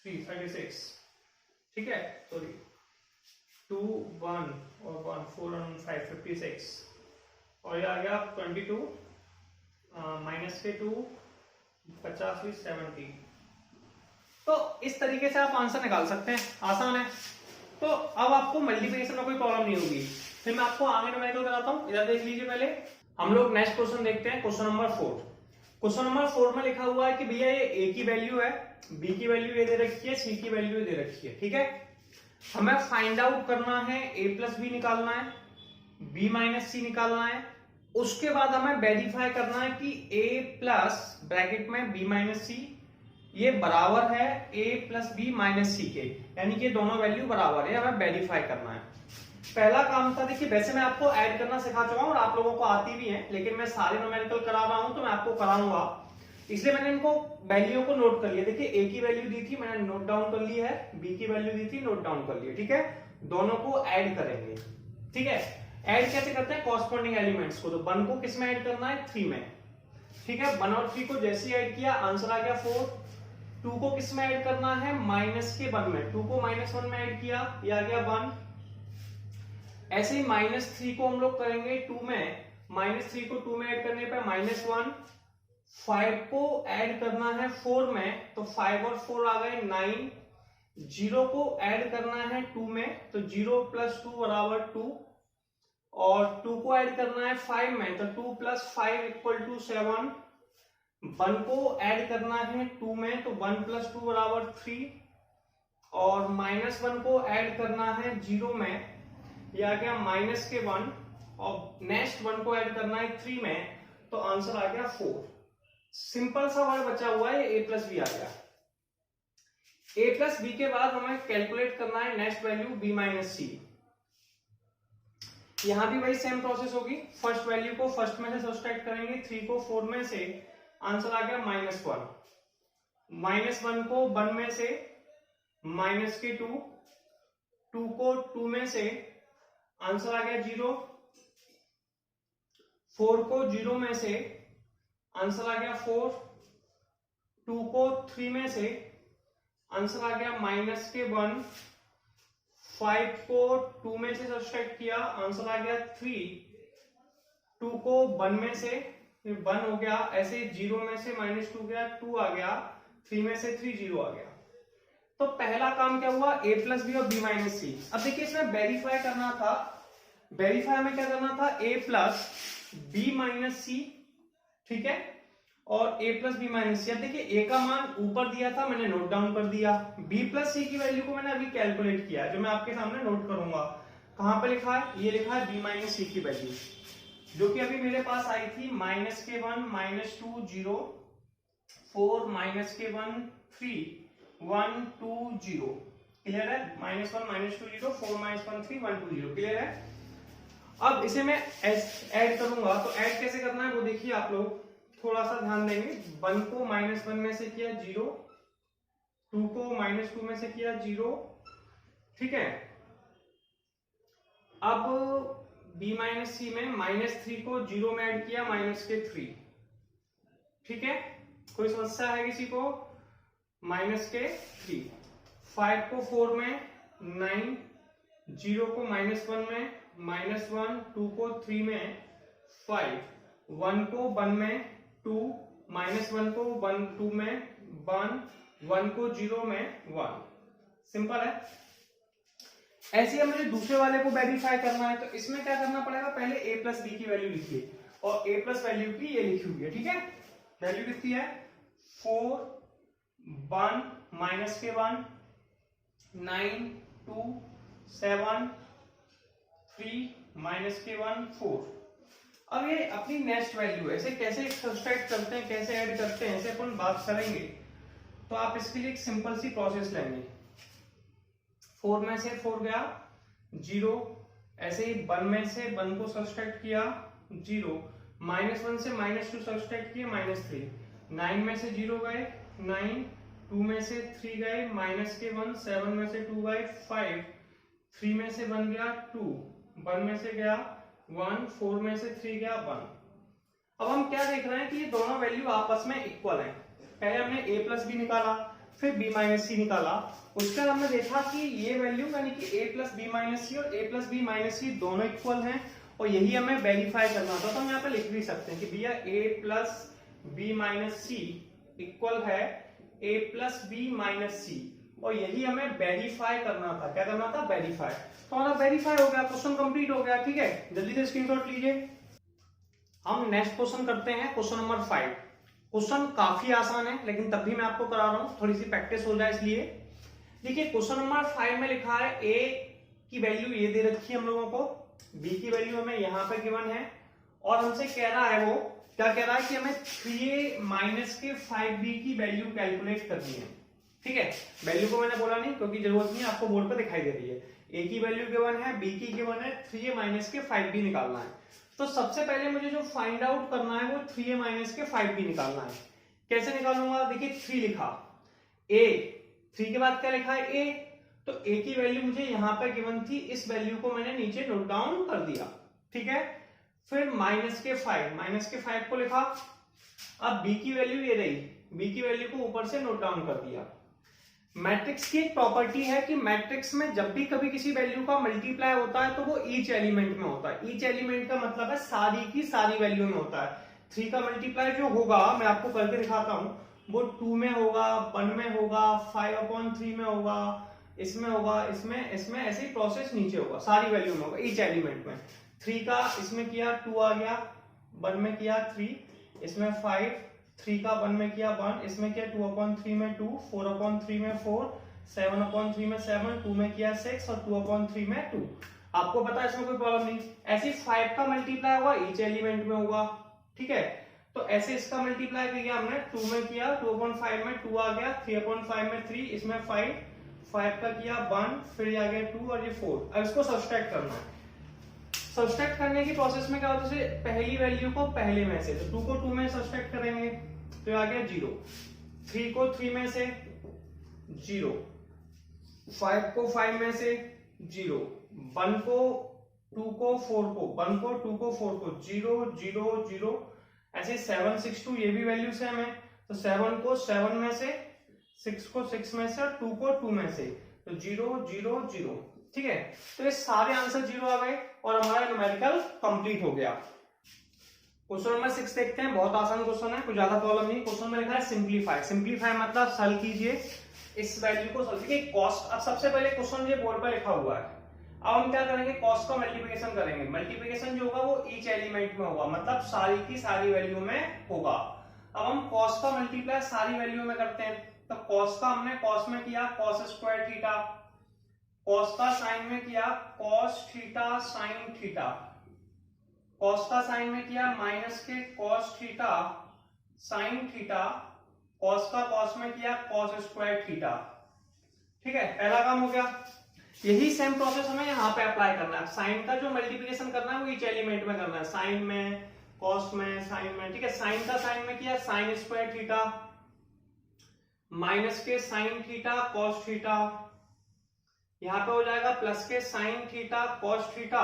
3 36, ठीक है, सॉरी 2 1 और 1 4 और 5 56, और ये आ गया 22 माइनस के 2 50 70। तो इस तरीके से आप आंसर निकाल सकते हैं, आसान है। तो अब आपको मल्टीप्लिकेशन में कोई प्रॉब्लम नहीं होगी। फिर मैं आपको आगे न्यूमेरिकल कराता हूं, इधर देख लीजिए। पहले हम लोग नेक्स्ट क्वेश्चन देखते हैं, क्वेश्चन नंबर 4। क्वेश्चन नंबर 4 में लिखा हुआ है कि भैया ये ए की वैल्यू है, बी की वैल्यू ये दे रखी है, सी की वैल्यू दे रखी है, ठीक है। हमें फाइंड आउट करना है, ए प्लस बी निकालना है, बी माइनस सी निकालना है। उसके बाद हमें वेरीफाई करना है कि ए प्लस ब्रैकेट में बी माइनस सी ये बराबर है ए प्लस बी माइनस सी के, यानी कि दोनों वैल्यू बराबर है, हमें वेरीफाई करना है। पहला काम था, देखिए वैसे मैं आपको ऐड करना सिखा चुका हूं और आप लोगों को आती भी है, लेकिन मैं सारे न्यूमेरिकल करा रहा हूं तो मैं आपको कराऊंगा। इसलिए मैंने इनको वैल्यू को नोट कर लिया। देखिए ए की वैल्यू दी थी, मैंने नोट डाउन कर ली है, बी की वैल्यू दी थी, नोट डाउन कर लिया। ठीक है, दोनों को ऐड करेंगे। ठीक है, ऐड कैसे करते हैं, कॉरस्पॉन्डिंग एलिमेंट्स को। तो 1 को किस में ऐड करना है, 3 में। ठीक है, 1 और 3 को जैसे ऐड किया आंसर आ गया 4। 2 को किस में ऐड करना है, माइनस के 1 में। 2 को -1 में ऐड किया, ये आ गया 1। ऐसे ही -3 को हम लोग करेंगे 2 में, -3 को 2 में ऐड करने पे -1। 5 को ऐड करना है 4 में, तो 5 और 4 आ गए 9। 0 को ऐड करना है 2 में, तो 0 + 2 = 2। और 2 को ऐड करना है 5 में, तो 2 + 5 = 7। 1 को ऐड करना है 2 में, तो 1 + 2 = 3। और -1 को ऐड करना है 0 में, ये आ गया -1। और नेक्स्ट 1 को ऐड करना है 3 में, तो आंसर आ गया 4। सिंपल सा वर्ड बचा हुआ है, a + b आ गया। a + b के बाद हमें कैलकुलेट करना है नेक्स्ट वैल्यू b - c। यहां भी वही सेम प्रोसेस होगी। फर्स्ट वैल्यू को फर्स्ट में से सब्ट्रैक्ट करेंगे, 3 को 4 में से, आंसर आ गया -1। -1 को 1 में से, -2। 2 को 2 में से, आंसर आ गया 0। 4 को 0 में से, आंसर आ गया 4। 2 को 3 में से, आंसर आ गया -1। 5 को 2 में से सब्ट्रैक्ट किया, आंसर आ गया 3। 2 को 1 में से, 1 हो गया। ऐसे 0 में से -2 गया, 2 आ गया। 3 में से 3, 0 आ गया। तो पहला काम क्या हुआ, a + b और b - c। अब देखिए इसमें वेरीफाई करना था। वेरीफाई में क्या करना था, a + b - c। ठीक है, और a + b - c। अब देखिए a का मान ऊपर दिया था, मैंने नोट डाउन कर दिया। b + c की वैल्यू को मैंने अभी कैलकुलेट किया है, जो मैं आपके सामने नोट करूंगा। कहां पे लिखा है, ये लिखा है b - c की वैल्यू, जो कि अभी मेरे पास आई थी -1 -2 0 4 -1 3 1 2 0। क्लियर है, -1 -2 0 4 -1 3 1 2 0। क्लियर है। अब इसे मैं ऐड करूंगा, तो ऐड कैसे करना है वो देखिए आप लोग, थोड़ा सा ध्यान देंगे। 1 को -1 में से किया 0, 2 को -2 में से किया 0। ठीक है, अब b - c में -3 को 0 में ऐड किया, -3। ठीक है, कोई समस्या है किसी को, -3। 5 को 4 में 9, 0 को -1 में -1, 2 को 3 में 5, 1 को 1 में 2, -1 को 2 में 1, 1 को 0 में 1। सिंपल है। ऐसे ही मुझे दूसरे वाले को वेरीफाई करना है, तो इसमें क्या करना पड़ेगा, पहले a + b की वैल्यू लिखिए, और a + वैल्यू की ये लिखी हुई है। ठीक है, वैल्यू कितनी है, 4 1 -1 9 2 7 3 -1 4। अब ये अपनी नेक्स्ट वैल्यू है, इसे कैसे सब्ट्रैक्ट करते हैं, कैसे ऐड करते हैं, इसे अपन बात करेंगे। तो आप इसके लिए एक सिंपल सी प्रोसेस लेंगे। 4 में से 4 गया 0, ऐसे ही 1 में से 1 को सब्ट्रैक्ट किया 0, -1 से -2 सब्ट्रैक्ट किए -3, 9 में से 0 गए 9, 2 में से 3 गए -1, 7 में से 2 गए 5, 3 में से 1 गया 2, 1 में से गया 1, 4 में से 3 गया 1। अब हम क्या देख रहे हैं कि ये दोनों वैल्यू आपस में इक्वल हैं। पहले हमने a + b निकाला, फिर b - c निकाला। उसके बाद हमने देखा कि ये वैल्यू यानी कि a + b - c और a + b - c दोनों इक्वल हैं, और यही हमें वेरीफाई करना था। तो हम यहाँ पे लिख भी सकते हैं कि भैया a + b - c इक्वल है a + b - c, और यही हमें वेरीफाई करना था। क्या करना था, वेरीफाई। तो हमारा वेरीफाई हो गया, क्वेश्चन कंप्लीट हो गया। ठीक है, जल्दी से स्क्रीनशॉट लीजिए। हम नेक्स्ट क्वेश्चन करते हैं, क्वेश्चन नंबर 5। क्वेश्चन काफी आसान है, लेकिन तब भी मैं आपको करा रहा हूं, थोड़ी सी प्रैक्टिस हो जाए इसलिए। देखिए क्वेश्चन नंबर 5 में लिखा है a की वैल्यू ये दे रखी है हम लोगों को, b की वैल्यू हमें यहाँ पे गिवन है, और हमसे कह रहा है, वो क्या कह रहा है कि हमें 3a - 5b की वैल्यू कैलकुलेट करनी है। ठीक है, वैल्यू को मैंने बोला नहीं क्योंकि जरूरत नहीं, आपको बोर्ड पर दिखाई दे रही है। a की वैल्यू गिवन है, b की गिवन है, 3a - 5b निकालना है। तो सबसे पहले मुझे जो फाइंड आउट करना है वो 3a - 5b निकालना है। कैसे निकालूंगा, देखिए 3 लिखा, ए 3 के बाद क्या लिखा है ए, तो ए की वैल्यू मुझे यहां पर गिवन थी, इस वैल्यू को मैंने नीचे नोट डाउन कर दिया, ठीक है। फिर -5 को लिखा। अब बी की वैल्यू ये रही, बी की वैल्यू को ऊपर से नोट डाउन कर दिया। मैट्रिक्स की एक प्रॉपर्टी है कि मैट्रिक्स में जब भी कभी किसी वैल्यू का मल्टीप्लाई होता है तो वो ईच एलिमेंट में होता है। ईच एलिमेंट का मतलब है सारी की सारी वैल्यू में होता है। 3 का मल्टीप्लाई जो होगा मैं आपको करके दिखाता हूं, वो 2 में होगा, 1 में होगा, 5/3 में होगा, इसमें होगा, इसमें ऐसे ही प्रोसेस नीचे होगा, सारी वैल्यू में होगा ईच एलिमेंट में। 3 का इसमें किया 2 आ गया, 1 में किया 3, इसमें 5, 3 का 1 में किया 1, इसमें किया 2/3 में 2, 4/3 में 4, 7/3 में 7, 2 में किया 6 और 2/3 में 2। आपको पता है इसमें कोई प्रॉब्लम नहीं। ऐसे 5 का मल्टीप्लाई होगा ईच एलिमेंट में होगा, ठीक है। तो ऐसे इसका मल्टीप्लाई किया हमने, 2 में किया 2/5 में 2 आ गया, 3/5 में 3, इसमें 5 का किया 1, फिर ये आ गया 2 और ये 4। अब इसको सब्सट्रैक्ट करना है। सब्सट्रैक्ट करने की प्रोसेस में क्या होता है, पहली वैल्यू को पहले में से, तो 2 को 2 में सब्सट्रैक्ट करेंगे तो आ गया 0, 3 को 3 में से 0, 5 को 5 में से 0, 1 को 2 को 4 को 1 को 2 को 4 को 0 0 0। ऐसे 7 6 2 ये भी वैल्यू सेम है, तो 7 को 7 में से, 6 को 6 में से और 2 को 2 में से, तो 0 0 0, ठीक है। तो ये सारे आंसर 0 आ गए और हमारा न्यूमेरिकल कंप्लीट हो गया। क्वेश्चन नंबर 6 देखते हैं, बहुत आसान क्वेश्चन है, कोई ज्यादा प्रॉब्लम नहीं। क्वेश्चन में लिखा है सिंप्लीफाई। सिंप्लीफाई मतलब सॉल्व कीजिए इस वैल्यू को, सॉल्व कीजिए कॉस्ट। अब सबसे पहले क्वेश्चन ये बोर्ड पर लिखा हुआ है, अब हम क्या करेंगे, कॉस्ट का मल्टीप्लिकेशन करेंगे। मल्टीप्लिकेशन जो होगा वो ईच एलिमेंट में होगा, मतलब सारी की सारी वैल्यू में होगा। अब हम कॉस्ट का मल्टीप्लाई सारी वैल्यू में करते हैं, तो कॉस्ट का हमने कॉस्ट में किया कॉस स्क्वायर थीटा, कॉस का साइन में किया cos theta sine theta, cos का साइन में किया माइनस के cos theta sine theta, cos का कॉस में किया कॉस स्क्वायर थीटा, ठीक है। पहला काम हो गया। यही सेम प्रोसेस हमें यहाँ पे अप्लाई करना है। साइन का जो मल्टीप्लिकेशन करना है वो ईच एलिमेंट में करना है, साइन में, कॉस में, साइन में, ठीक है। साइन का साइन में किया साइन स्क्वायर थीटा, माइनस के साइन थीटा कॉस थीटा, यहाँ पे हो जाएगा प्लस के साइन थीटा कॉस थीटा,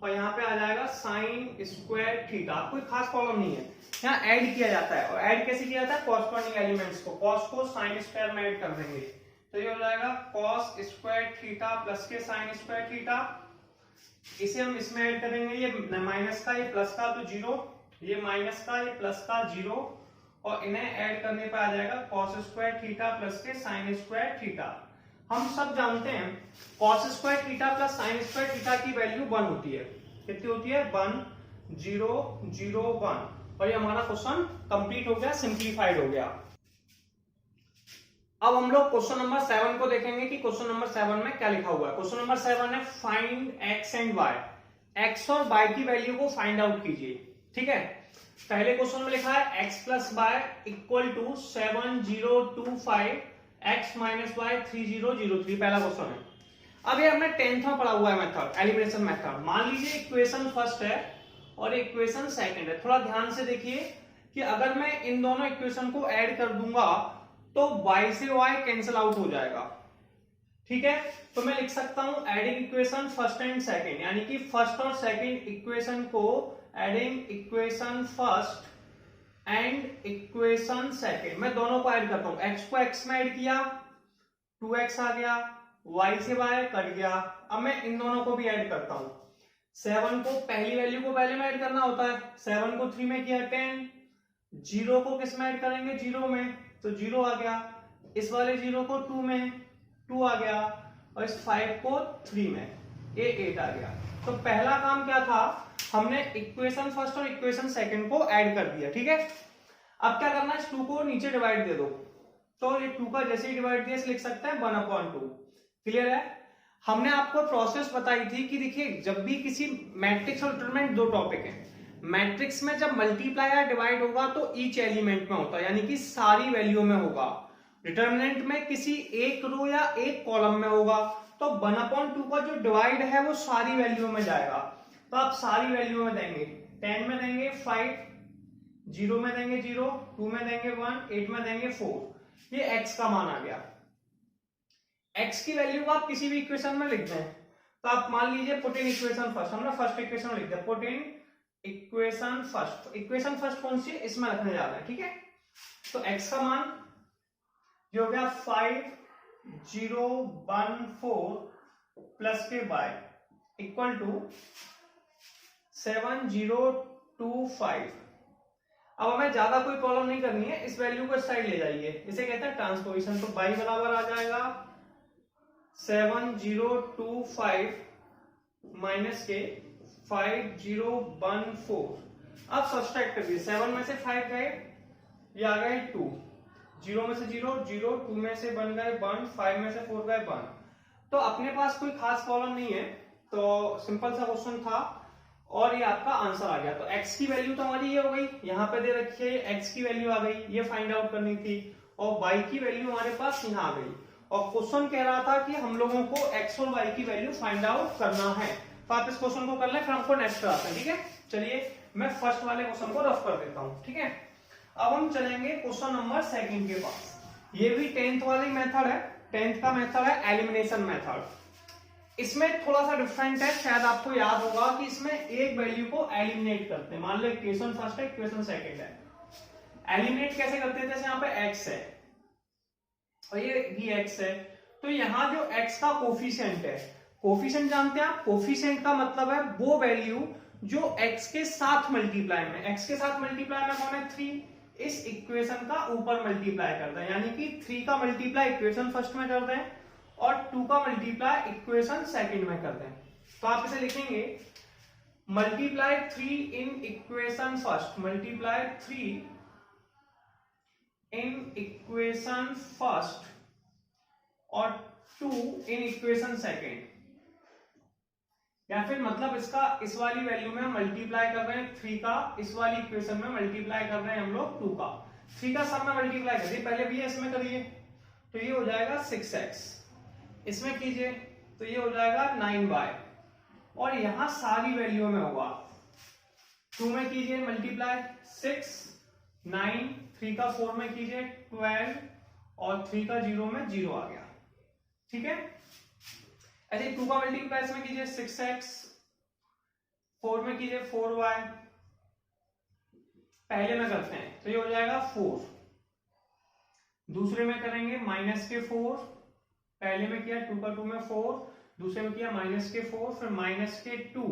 और यहाँ पे आ जाएगा साइन स्क्वायर थीटा। कोई खास प्रॉब्लम नहीं है, यहाँ ऐड किया जाता है। और ऐड कैसे किया जाता है, कॉरस्पॉन्डिंग एलिमेंट्स को, कॉस को साइन स्क्वायर में ऐड कर देंगे, तो ये हो जाएगा कॉस स्क्वायर थीटा प्लस के साइन स्क्वायर थीटा। इसे हम इसमें ऐड करेंगे, ये माइनस का ये प्लस का, तो 0, ये माइनस का ये प्लस का 0, और इन्हें ऐड करने पर आ जाएगा कॉस स्क्वायर थीटा प्लस के साइन स्क्वायर थीटा। हम सब जानते हैं cos square theta plus sine square theta की वैल्यू 1 होती है। कितनी होती है, 1 0 0 1। और ये हमारा क्वेश्चन कंप्लीट हो गया, सिंप्लीफाइड हो गया। अब हम लोग क्वेश्चन नंबर 7 को देखेंगे कि क्वेश्चन नंबर 7 में क्या लिखा हुआ है। क्वेश्चन नंबर 7 है find x and y। x और y की वैल्यू को फाइंड आउट कीजिए, ठीक है। पहले क्वेश्चन में लिखा है x plus y equal to 7025 x minus y 3003, पहला क्वेश्चन है। अब ये हमने 10th में पढ़ा हुआ है मेथड, एलिमिनेशन मेथड। मान लीजिए इक्वेशन फर्स्ट है और इक्वेशन सेकंड है। थोड़ा ध्यान से देखिए कि अगर मैं इन दोनों इक्वेशन को ऐड कर दूंगा तो y से y कैंसिल आउट हो जाएगा, ठीक है। तो मैं लिख सकता हूं adding equation first and second, यानी कि फर्स्ट और सेकंड इक्वेशन को adding equation first and equation second, मैं दोनों को ऐड करता हूं। x को x में ऐड किया 2x आ गया, y से y कट गया। अब मैं इन दोनों को भी ऐड करता हूं। 7 को पहली वैल्यू को पहले में ऐड करना होता है, 7 को 3 में किया 10, 0 को किस में ऐड करेंगे 0 में, तो 0 आ गया। इस वाले 0 को 2 में 2 आ गया, और इस 5 को 3 में ये 8 आ गया। तो पहला काम क्या था, हमने इक्वेशन फर्स्ट और इक्वेशन सेकंड को ऐड कर दिया, ठीक है। अब क्या करना है, इस 2 को नीचे डिवाइड दे दो, तो ये 2 का जैसे ही डिवाइड दिया लिख सकते हैं 1/2। क्लियर है। हमने आपको प्रोसेस बताई थी कि देखिए जब भी किसी मैट्रिक्स और डिटरमिनेंट दो टॉपिक है, मैट्रिक्स में जब मल्टीप्लाई या डिवाइड होगा तो ईच एलिमेंट में होता है, यानी कि सारी वैल्यू में होगा। डिटरमिनेंट में किसी एक रो या एक कॉलम में होगा, तो 1/2 का जो डिवाइड है वो सारी वैल्यू में जाएगा। तो आप सारी वैल्यू में देंगे, 10 में देंगे 5, 0 में देंगे 0, 2 में देंगे 1, 8 में देंगे 4। ये x का मान आ गया। x की वैल्यू को आप किसी भी इक्वेशन में लिख दें, तो आप मान लीजिए पुट इन इक्वेशन फर्स्ट, हमने फर्स्ट इक्वेशन लिख दिया, put in equation first. Equation first कौन सी है, इसमें रखने जा रहे हैं, ठीक है। तो x का मान जो हो गया 5014 प्लस के बाय इक्वल टू 7025। अब हमें ज्यादा कोई प्रॉब्लम नहीं करनी है, इस वैल्यू को साइड ले जाइए, इसे कहते हैं ट्रांसपोजिशन। तो y बराबर आ जाएगा 7025 माइनस के 5014। अब सब्सट्रैक्ट कर दिए, 7 में से 5 गए, ये आ गए 2, 0 में से 0, 0, 2 में से 1 गए 1, 5 में से 4 गए 1। तो अपने पास कोई खास प्रॉब्लम नहीं है, तो सिंपल सा क्वेश्चन था और ये आपका आंसर आ गया। तो x की वैल्यू तो हमारी ये हो गई, यहाँ पे दे रखी है x की वैल्यू आ गई, ये फाइंड आउट करनी थी, और y की वैल्यू हमारे पास यहाँ आ गई। और क्वेश्चन कह रहा था कि हम लोगों को x और y की वैल्यू फाइंड आउट करना है। तो आप इस क्वेश्चन को कर लें, फिर हमको नेक्स्ट कराते हैं, ठीक है। चलिए मैं फर्स्ट वाले क्वेश्चन को रफ कर देता हूँ, ठीक है। अब हम चलेंगे क्वेश्चन नंबर 2 के पास। ये भी 10th वाली मेथड है, 10th का मेथड है एलिमिनेशन मेथड। इसमें थोड़ा सा डिफरेंट है, शायद आपको याद होगा कि इसमें एक वैल्यू को एलिमिनेट करते हैं। मान लो इक्वेशन फर्स्ट है, इक्वेशन सेकंड है, एलिमिनेट कैसे करते हैं, जैसे यहाँ पे x है और ये भी x है, तो यहाँ जो x का कोफिशिएंट है, कोफिशिएंट जानते हैं आप, कोफिशिएंट का मतलब है वो वैल्यू जो x के साथ मल्टीप्लाई में, x के साथ मल्टीप्लाई में कौन है 3, इस इक्वेशन का ऊपर मल्टीप्लाई करते हैं, यानी कि 3 का मल्टीप्लाई इक्वेशन फर्स्ट में करते हैं और 2 का मल्टीप्लाई इक्वेशन सेकंड में करते हैं। तो आप इसे लिखेंगे multiply 3 in equation first, multiply 3 in equation first और 2 इन इक्वेशन सेकंड। या फिर मतलब इसका इस वाली वैल्यू में मल्टीप्लाई कर रहे हैं 3 का, इस वाली इक्वेशन में मल्टीप्लाई कर रहे हैं हम लोग 2 का, 3 का सब में मल्टीप्लाई करिए, पहले भी इसमें करिए, तो ये हो जाएगा 6x, इसमें कीजिए तो ये हो जाएगा 9y, और यहां सारी वैल्यू में होगा 2 में कीजिए मल्टीप्लाई 6, 9, 3 का 4 में कीजिए 12 और 3 का 0 में 0 आ गया, ठीक है। ऐसे 2 का मल्टीप्लाई इसमें कीजिए 6x, 4 में कीजिए 4y, पहले में करते हैं तो ये हो जाएगा 4, दूसरे में करेंगे माइनस के 4, पहले में किया 2 का 2 में 4, दूसरे में किया माइनस के 4, फिर माइनस के 2,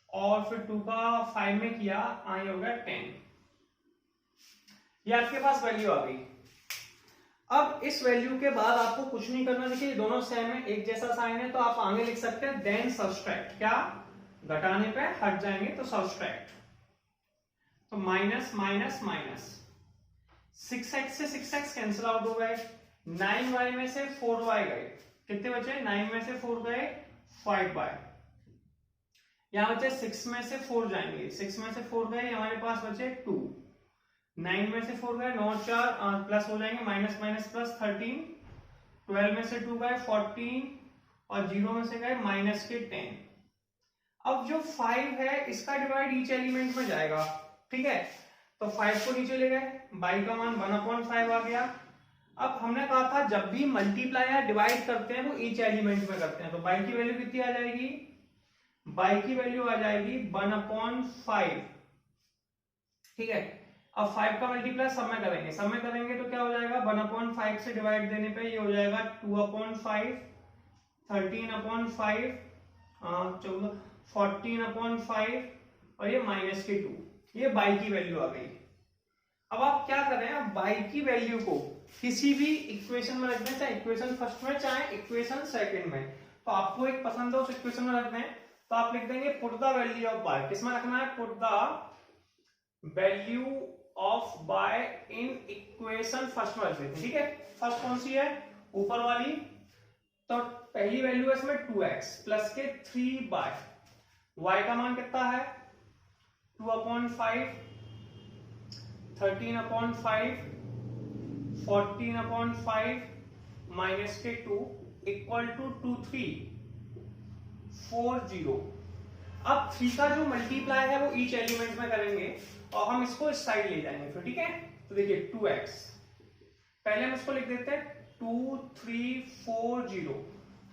और फिर 2 का 5 में किया, आगे हो गया 10। ये आपके पास वैल्यू आ गई। अब इस वैल्यू के बाद आपको कुछ नहीं करना, देखिए दोनों सेम है, एक जैसा साइन है, तो आप आगे लिख सकते हैं देन सब्सट्रैक्ट, क्या घटाने पे हट जाएंगे तो सब्सट्रैक्ट, तो माइनस माइनस माइनस, 6x से 6x कैंसिल आउट हो गए, 9y में से 4y गए, कितने बचे, 9 में से 4 गए 5y, यहां बचे 6 में से 4 जाएंगे, 6 में से 4 गए, हमारे पास बचे 2, 9 में से 4 गए, 9 4 प्लस हो जाएंगे, माइनस माइनस प्लस 13, 12 में से 2 गए 14, और 0 में से गए माइनस के 10। अब जो 5 है इसका डिवाइड ईच एलिमेंट में जाएगा, ठीक है, तो 5 को नीचे ले गए, y का मान 1/5 आ गया। अब हमने कहा था जब भी मल्टीप्लाई या डिवाइड करते हैं तो ईच एलिमेंट में करते हैं, तो y की वैल्यू कितनी आ जाएगी, y की वैल्यू आ जाएगी 1/5, ठीक है। अब 5 का मल्टीप्लाई सब में करेंगे, सब में करेंगे तो क्या हो जाएगा, 1/5 से डिवाइड देने पे ये हो जाएगा 2/5, 13/5, 14/5, और ये माइनस के 2, ये y की वैल्यू आ गई। अब आप क्या करें, अब y की वैल्यू को किसी भी इक्वेशन में रख दें, चाहे इक्वेशन फर्स्ट में चाहे इक्वेशन सेकंड में, तो आपको एक पसंद है उस इक्वेशन में रख दें, तो आप लिख देंगे put the value of y, किसमें रखना है, put the value of y in equation first में रख देते हैं, ठीक है। फर्स्ट कौन सी है, ऊपर वाली, तो पहली वैल्यू है इसमें 2x प्लस के 3y, y का मान कितना है 2/5, 13/5, 14/5 माइनस के 2 इक्वल टू 2340। अब 3 का जो मल्टीप्लाई है वो ईच एलिमेंट में करेंगे और हम इसको इस साइड ले जाएंगे फिर, ठीक है। तो देखिए 2x, पहले हम इसको लिख देते हैं 2 3 4 0,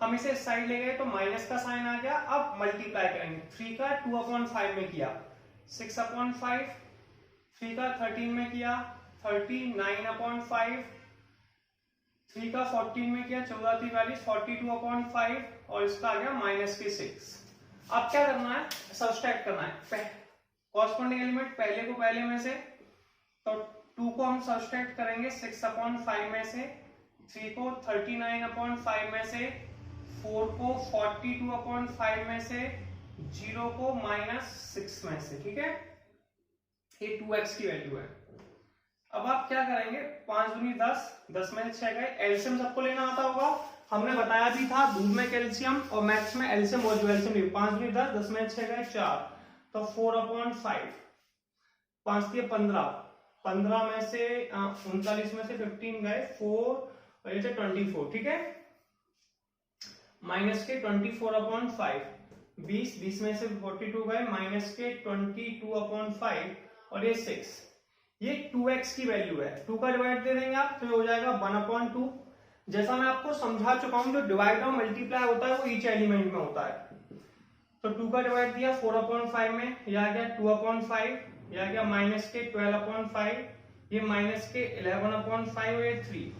हम इसे इस साइड ले गए तो माइनस का साइन आ गया। अब मल्टीप्लाई करेंगे, 3 का 2/5 में किया 6/5, 3 का 13 में किया 39/5, 3 का 14 में किया 14 43 42/5 और इसका आ गया -6। अब क्या करना है, सब्सट्रैक्ट करना है कॉरस्पॉन्डिंग एलिमेंट पहले को पहले में से, तो 2 को हम सब्सट्रैक्ट करेंगे 6/5 में से, 3 को 39/5 में से, 4 को 42/5 में से, 0 को -6 में से, ठीक है। ये 2x की वैल्यू है। अब आप क्या करेंगे, 5 दूनी 10, 10 में से 6 गए। एलसीएम सबको लेना आता होगा, हमने बताया भी था दूध में कैल्शियम और मैथ्स में एलसीएम और ज्वेल्शियम भी। 5 दूनी 10, 10 में 6 गए 4, तो 4/5, 5 दिए 15, 15 में से 39 में से 15 गए 4 और ये 24, ठीक है। माइनस के 24/5, 20, 20 में से 42 गए माइनस के 22/5 और ये 6। ये 2x की वैल्यू है। 2 का डिवाइड दे देंगे आप तो ये हो जाएगा 1/2। जैसा मैं आपको समझा चुका हूं, जो डिवाइड और मल्टीप्लाई होता है वो ईच एलिमेंट में होता है। तो 2 का डिवाइड दिया 4/5 में, यह आ गया 2/5, यह आ गया माइनस के 12/5, ये माइनस के 11/5 और ये 3।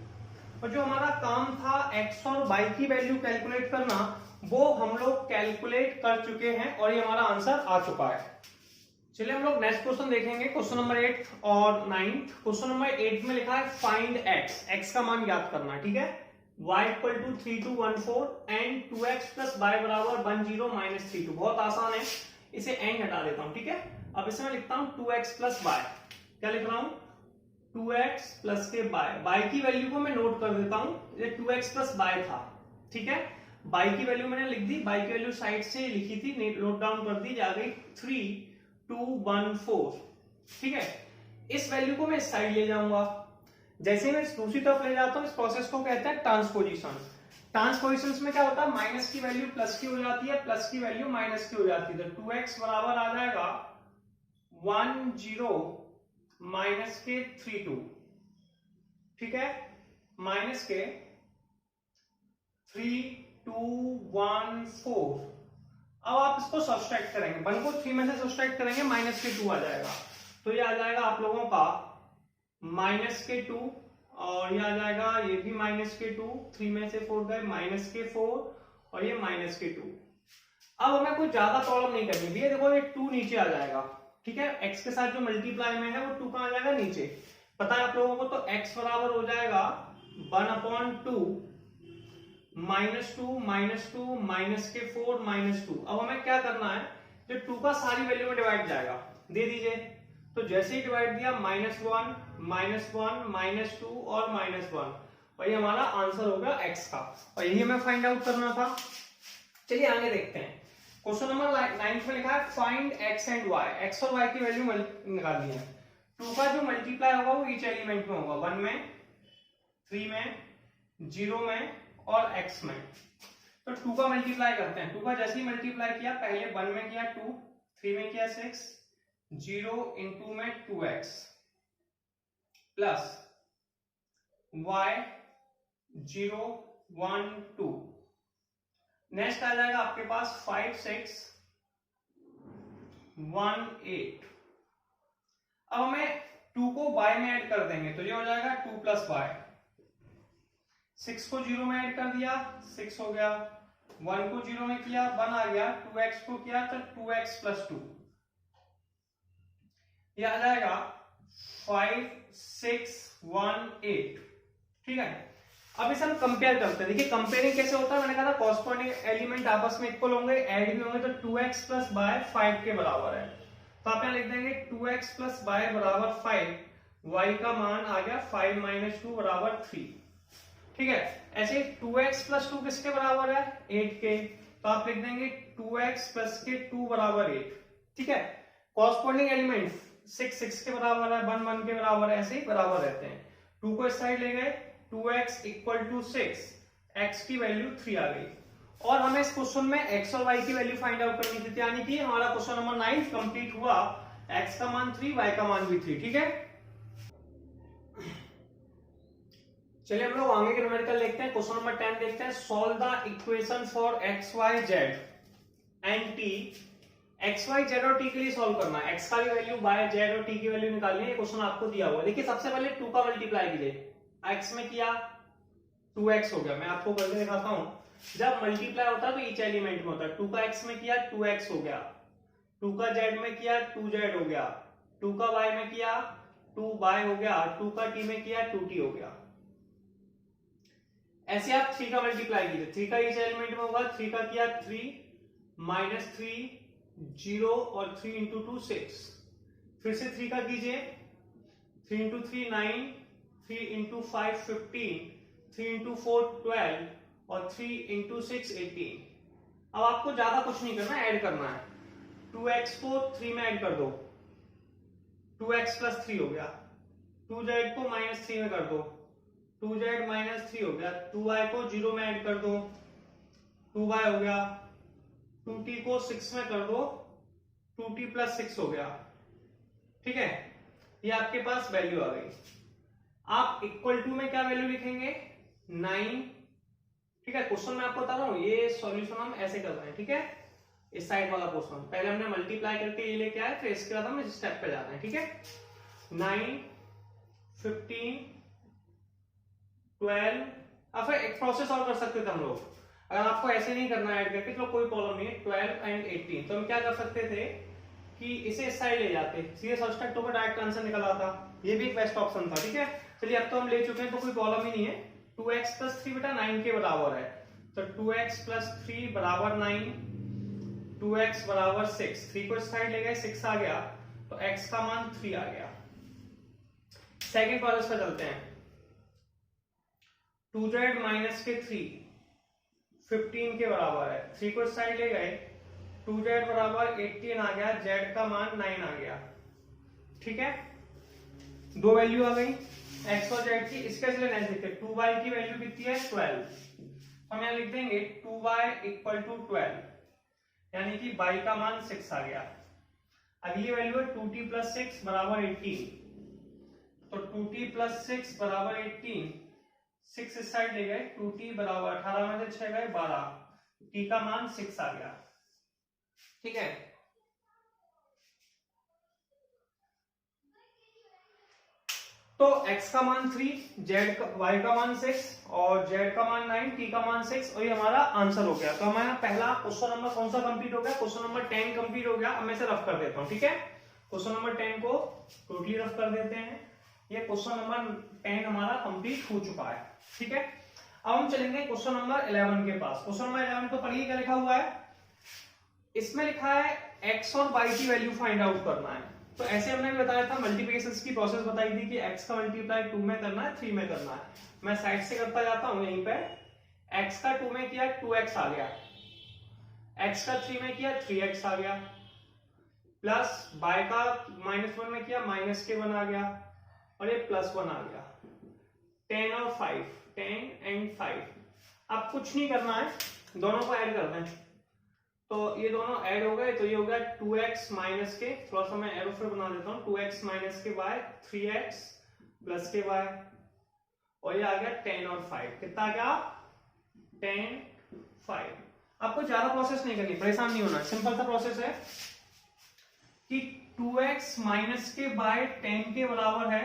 और जो हमारा काम था x और y की वैल्यू कैलकुलेट करना, वो हम लोग कैलकुलेट कर चुके हैं और ये हमारा आंसर आ चुका है। चलिए हम लोग नेक्स्ट क्वेश्चन देखेंगे, क्वेश्चन नंबर 8 और 9। क्वेश्चन नंबर 8 में लिखा है फाइंड x, x का मान ज्ञात करना, ठीक है। y = 3214 and 2x + y = 10 - 32। बहुत आसान है, इसे एंड हटा देता हूं, ठीक है। अब इसमें लिखता हूं 2x + y, क्या लिख रहा हूं 2x + के y की वैल्यू को मैं नोट कर देता हूं, ये 2x + y था, ठीक है। y की वैल्यू मैंने लिख दी, y की वैल्यू साइड से लिखी थी, नोट डाउन कर दी, जा गई 3214, ठीक है। इस वैल्यू को मैं इस साइड ले जाऊंगा, जैसे मैं दूसरी तरफ ले जाता हूं, इस प्रोसेस को कहते हैं ट्रांसपोजिशन। ट्रांसपोजिशंस में क्या होता है, माइनस की वैल्यू प्लस की हो जाती है, प्लस की वैल्यू माइनस की हो जाती है। तो 2x बराबर आ जाएगा 10 - के 32, ठीक है, माइनस के 3214। अब आप इसको सब्सट्रैक्ट करेंगे, 1 को 3 में से सब्सट्रैक्ट करेंगे माइनस के 2 आ जाएगा, तो ये आ जाएगा आप लोगों का माइनस के 2 और ये आ जाएगा ये भी माइनस के 2, 3 में से 4 गए माइनस के 4 और ये माइनस के 2। अब हमें कोई ज्यादा प्रॉब्लम नहीं करनी भैया, देखो ये 2 नीचे आ जाएगा, ठीक है। x के साथ जो मल्टीप्लाई में है वो 2 कहां आ जाएगा, नीचे। पता है आप लोगों को, तो x बराबर हो जाएगा 1/2 -2 -2 माइनस के 4 -2। अब हमें क्या करना है, जो 2 का सारी वैल्यू में डिवाइड जाएगा, दे दीजिए। तो जैसे ही डिवाइड दिया -1 -2 और -1, और ये हमारा आंसर होगा x का, और यही हमें फाइंड आउट करना था। चलिए आगे देखते हैं। क्वेश्चन नंबर 9 में लिखा है find x and y, x और y की वैल्यू निकालनी है। 2 का जो मल्टीप्लाई होगा वो ईच एलिमेंट में होगा, 1 में, 3 में, 0 में और x में। तो 2 का मल्टीप्लाई करते हैं। 2 का जैसे ही मल्टीप्लाई किया, पहले 1 में किया 2, 3 में किया 6, 0 × 2 में 2x प्लस y 0 1 2। नेक्स्ट आ जाएगा आपके पास 5 6 1 8। अब हमें 2 को y में ऐड कर देंगे, तो ये हो जाएगा 2 + y। 6 को 0 में ऐड कर दिया, 6 हो गया। 1 को 0 में किया, 1 आ गया। 2x को किया तो 2x + 2, ये आ जाएगा 5 6 1 8, ठीक है। अब इसे हम कंपेयर करते हैं। देखिए कंपेयरिंग कैसे होता है, मैंने कहा था कॉरस्पॉन्डिंग एलिमेंट आपस में इक्वल होंगे, ऐड भी होंगे, तो 2x + y 5 के बराबर है। तो आप यहां लिख देंगे 2x + y = 5, y का मान आ गया 5 - 2 = 3, ठीक है। ऐसे 2x + 2 किसके बराबर है, 8 के, तो आप लिख देंगे 2x + के 2 = 8, ठीक है। कॉरस्पॉन्डिंग एलिमेंट 6 6 के बराबर है, 1 1 के बराबर है, ऐसे ही बराबर रहते हैं। 2 को इस साइड ले गए, 2x = 6, x की वैल्यू 3 आ गई। और हमें इस क्वेश्चन में x और y की वैल्यू फाइंड आउट करनी थी, यानी कि हमारा क्वेश्चन नंबर 9 कंप्लीट हुआ। x का मान 3, y का मान भी 3। ठीक है, चलिए हम लोग आगे के न्यूमेरिकल देखते हैं। क्वेश्चन नंबर 10 देखते हैं। Solve the equation for x y z and t। x y z और t के लिए सॉल्व करना है। x का भी वैल्यू, y z और t की वैल्यू निकालनी है। ये क्वेश्चन आपको दिया हुआ है। देखिए सबसे पहले 2 का मल्टीप्लाई कीजिए। x में किया 2x हो गया। मैं आपको करके दिखाता हूं। जब मल्टीप्लाई होता है तो ईच एलिमेंट में होता है। 2 का x में किया 2x हो गया, 2 का z में किया 2z हो गया, 2 का y में किया 2y हो गया, 2 का t में किया 2t हो गया। ऐसे आप 3 का मल्टीप्लाई कीजिए। 3 का ईच एलिमेंट में होगा। 3 का किया 3 माइनस 3 0 और 3 इंटू 2 6। फिर से 3 का कीजिए। 3 इंटू 3 9, 3 इंटू 5 15, 3 इंटू 4 12 और 3 इंटू 6 18। अब आपको ज्यादा कुछ नहीं करना, ऐड करना है। 2x को 3 में ऐड कर दो, 2x प्लस 3 हो गया। 2z को माइनस 3 में कर दो, 2z माइनस 3 हो गया। 2y को 0 में ऐड कर दो, 2y हो गया। 2t को 6 में कर दो, 2t प्लस 6 हो गया। ठीक है, ये आपके पास वैल्यू आ गई। आप इक्वल टू में क्या वैल्यू लिखेंगे? 9। ठीक है, क्वेश्चन मैं आपको बता रहा हूं, ये सॉल्यूशन हम ऐसे कर रहे हैं। ठीक है, इस साइड वाला क्वेश्चन पहले हमने मल्टीप्लाई करके ये लेके आए, फिर इसके बाद हम इस स्टेप पे जाते हैं। ठीक है, 9 15 12। अब फिर एक प्रोसेस और कर सकते थे हम लोग। अगर आपको ऐसे नहीं करना ऐड करके तो कोई प्रॉब्लम नहीं है। 12 एंड 18 तो हम क्या कर सकते थे कि इसे इस साइड ले जाते, सीधे सब्सट्रैक्ट होकर डायरेक्ट आंसर निकल आता। ये भी एक बेस्ट ऑप्शन था। ठीक है, चलिए अब तो हम ले चुके हैं तो कोई प्रॉब्लम ही नहीं है। 2x प्लस 3 बेटा 9 के बराबर है, तो 2x प्लस 3 बराबर 9, 2x बराबर 6। 3 को इस साइड ले गए, 6 आ गया, तो x का मान 3 आ गया। सेकेंड प्रोसेस पे चलते हैं। 2z माइनस के 3 15 के बराबर है। 3 को इस साइड ले गए, 2z बराबर 18 आ गया, z का मान 9 आ गया। ठीक है, दो वैल्यू आ गई x और z की। इसके लिए नहीं लिखते, 2y की वैल्यू कितनी है? 12। हम यहां लिख देंगे 2y इक्वल टू 12, यानी कि y का मान 6 आ गया। अगली वैल्यू है 2t प्लस 6 बराबर 18, तो 2t प्लस 6 बराबर 18। 6 इस साइड ले गए, 2t बराबर 18 में से 6 गए 12, t का मान 6 आ गया। ठीक है, तो x का मान 3, y का मान 6 और z का मान 9, t का मान 6, और ये हमारा आंसर हो गया। तो हमारा पहला क्वेश्चन नंबर कौन सा कंप्लीट हो गया? क्वेश्चन नंबर 10 कंप्लीट हो गया। अब मैं इसे रफ कर देता हूं। ठीक है, क्वेश्चन नंबर 10 को टोटली रफ कर देते हैं। ये क्वेश्चन नंबर 10 हमारा कंप्लीट हो चुका है। ठीक है, अब हम चलेंगे क्वेश्चन नंबर 11 के पास। क्वेश्चन नंबर 11 को पढ़िए, क्या लिखा हुआ है? इसमें लिखा है x और y की वैल्यू फाइंड आउट करना है। तो ऐसे हमने भी बताया था, मल्टीप्लिकेशन की प्रोसेस बताई थी कि x का मल्टीप्लाई 2 में करना है, 3 में करना है। मैं साइड से करता जाता हूं। यहीं पे x का 2 में किया 2x आ गया, x का 3 में किया 3x आ गया, प्लस y का -1 में किया -k1 आ गया, और ये +1 आ गया। 10 और 5, 10 एंड 5। अब कुछ नहीं करना है, दोनों को ऐड करना है। तो ये दोनों ऐड हो गए, तो ये हो गया 2x माइनस के, थोड़ा सा मैं एरो फिर बना देता हूँ, 2x माइनस के y, 3x प्लस के y, और ये आ गया 10 और 5। कितना आ गया? 10 5। आपको ज्यादा प्रोसेस नहीं करनी, परेशान नहीं होना, सिंपल सा प्रोसेस है कि 2x माइनस के y 10 के बराबर है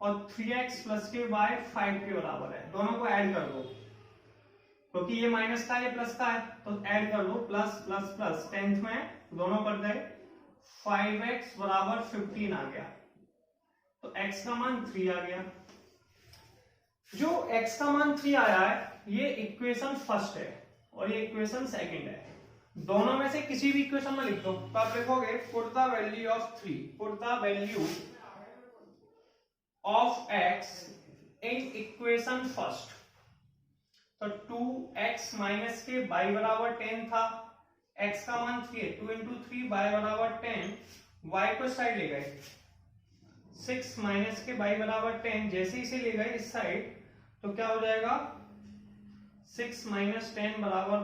और 3x प्लस के y 5 के बराबर है। दोनों को ऐड कर दो, क्योंकि ये माइनस का ये प्लस का है, तो ऐड कर लो, प्लस प्लस प्लस। 10th में दोनों कर गए, 5x बराबर 15 आ गया, तो x का मान 3 आ गया। जो x का मान 3 आया है, ये इक्वेशन फर्स्ट है और ये इक्वेशन सेकंड है। दोनों में से किसी भी इक्वेशन में लिख दो। तो आप लिखोगे put the value of 3, put the value of x in equation first. तो 2x माइनस के y बराबर 10 था, x का मान 3 है, 2 इंटू 3 y बराबर 10, y को साइड ले गए, 6 माइनस के y बराबर 10, जैसे इसे ले गए इस साइड, तो क्या हो जाएगा 6 माइनस 10 बराबर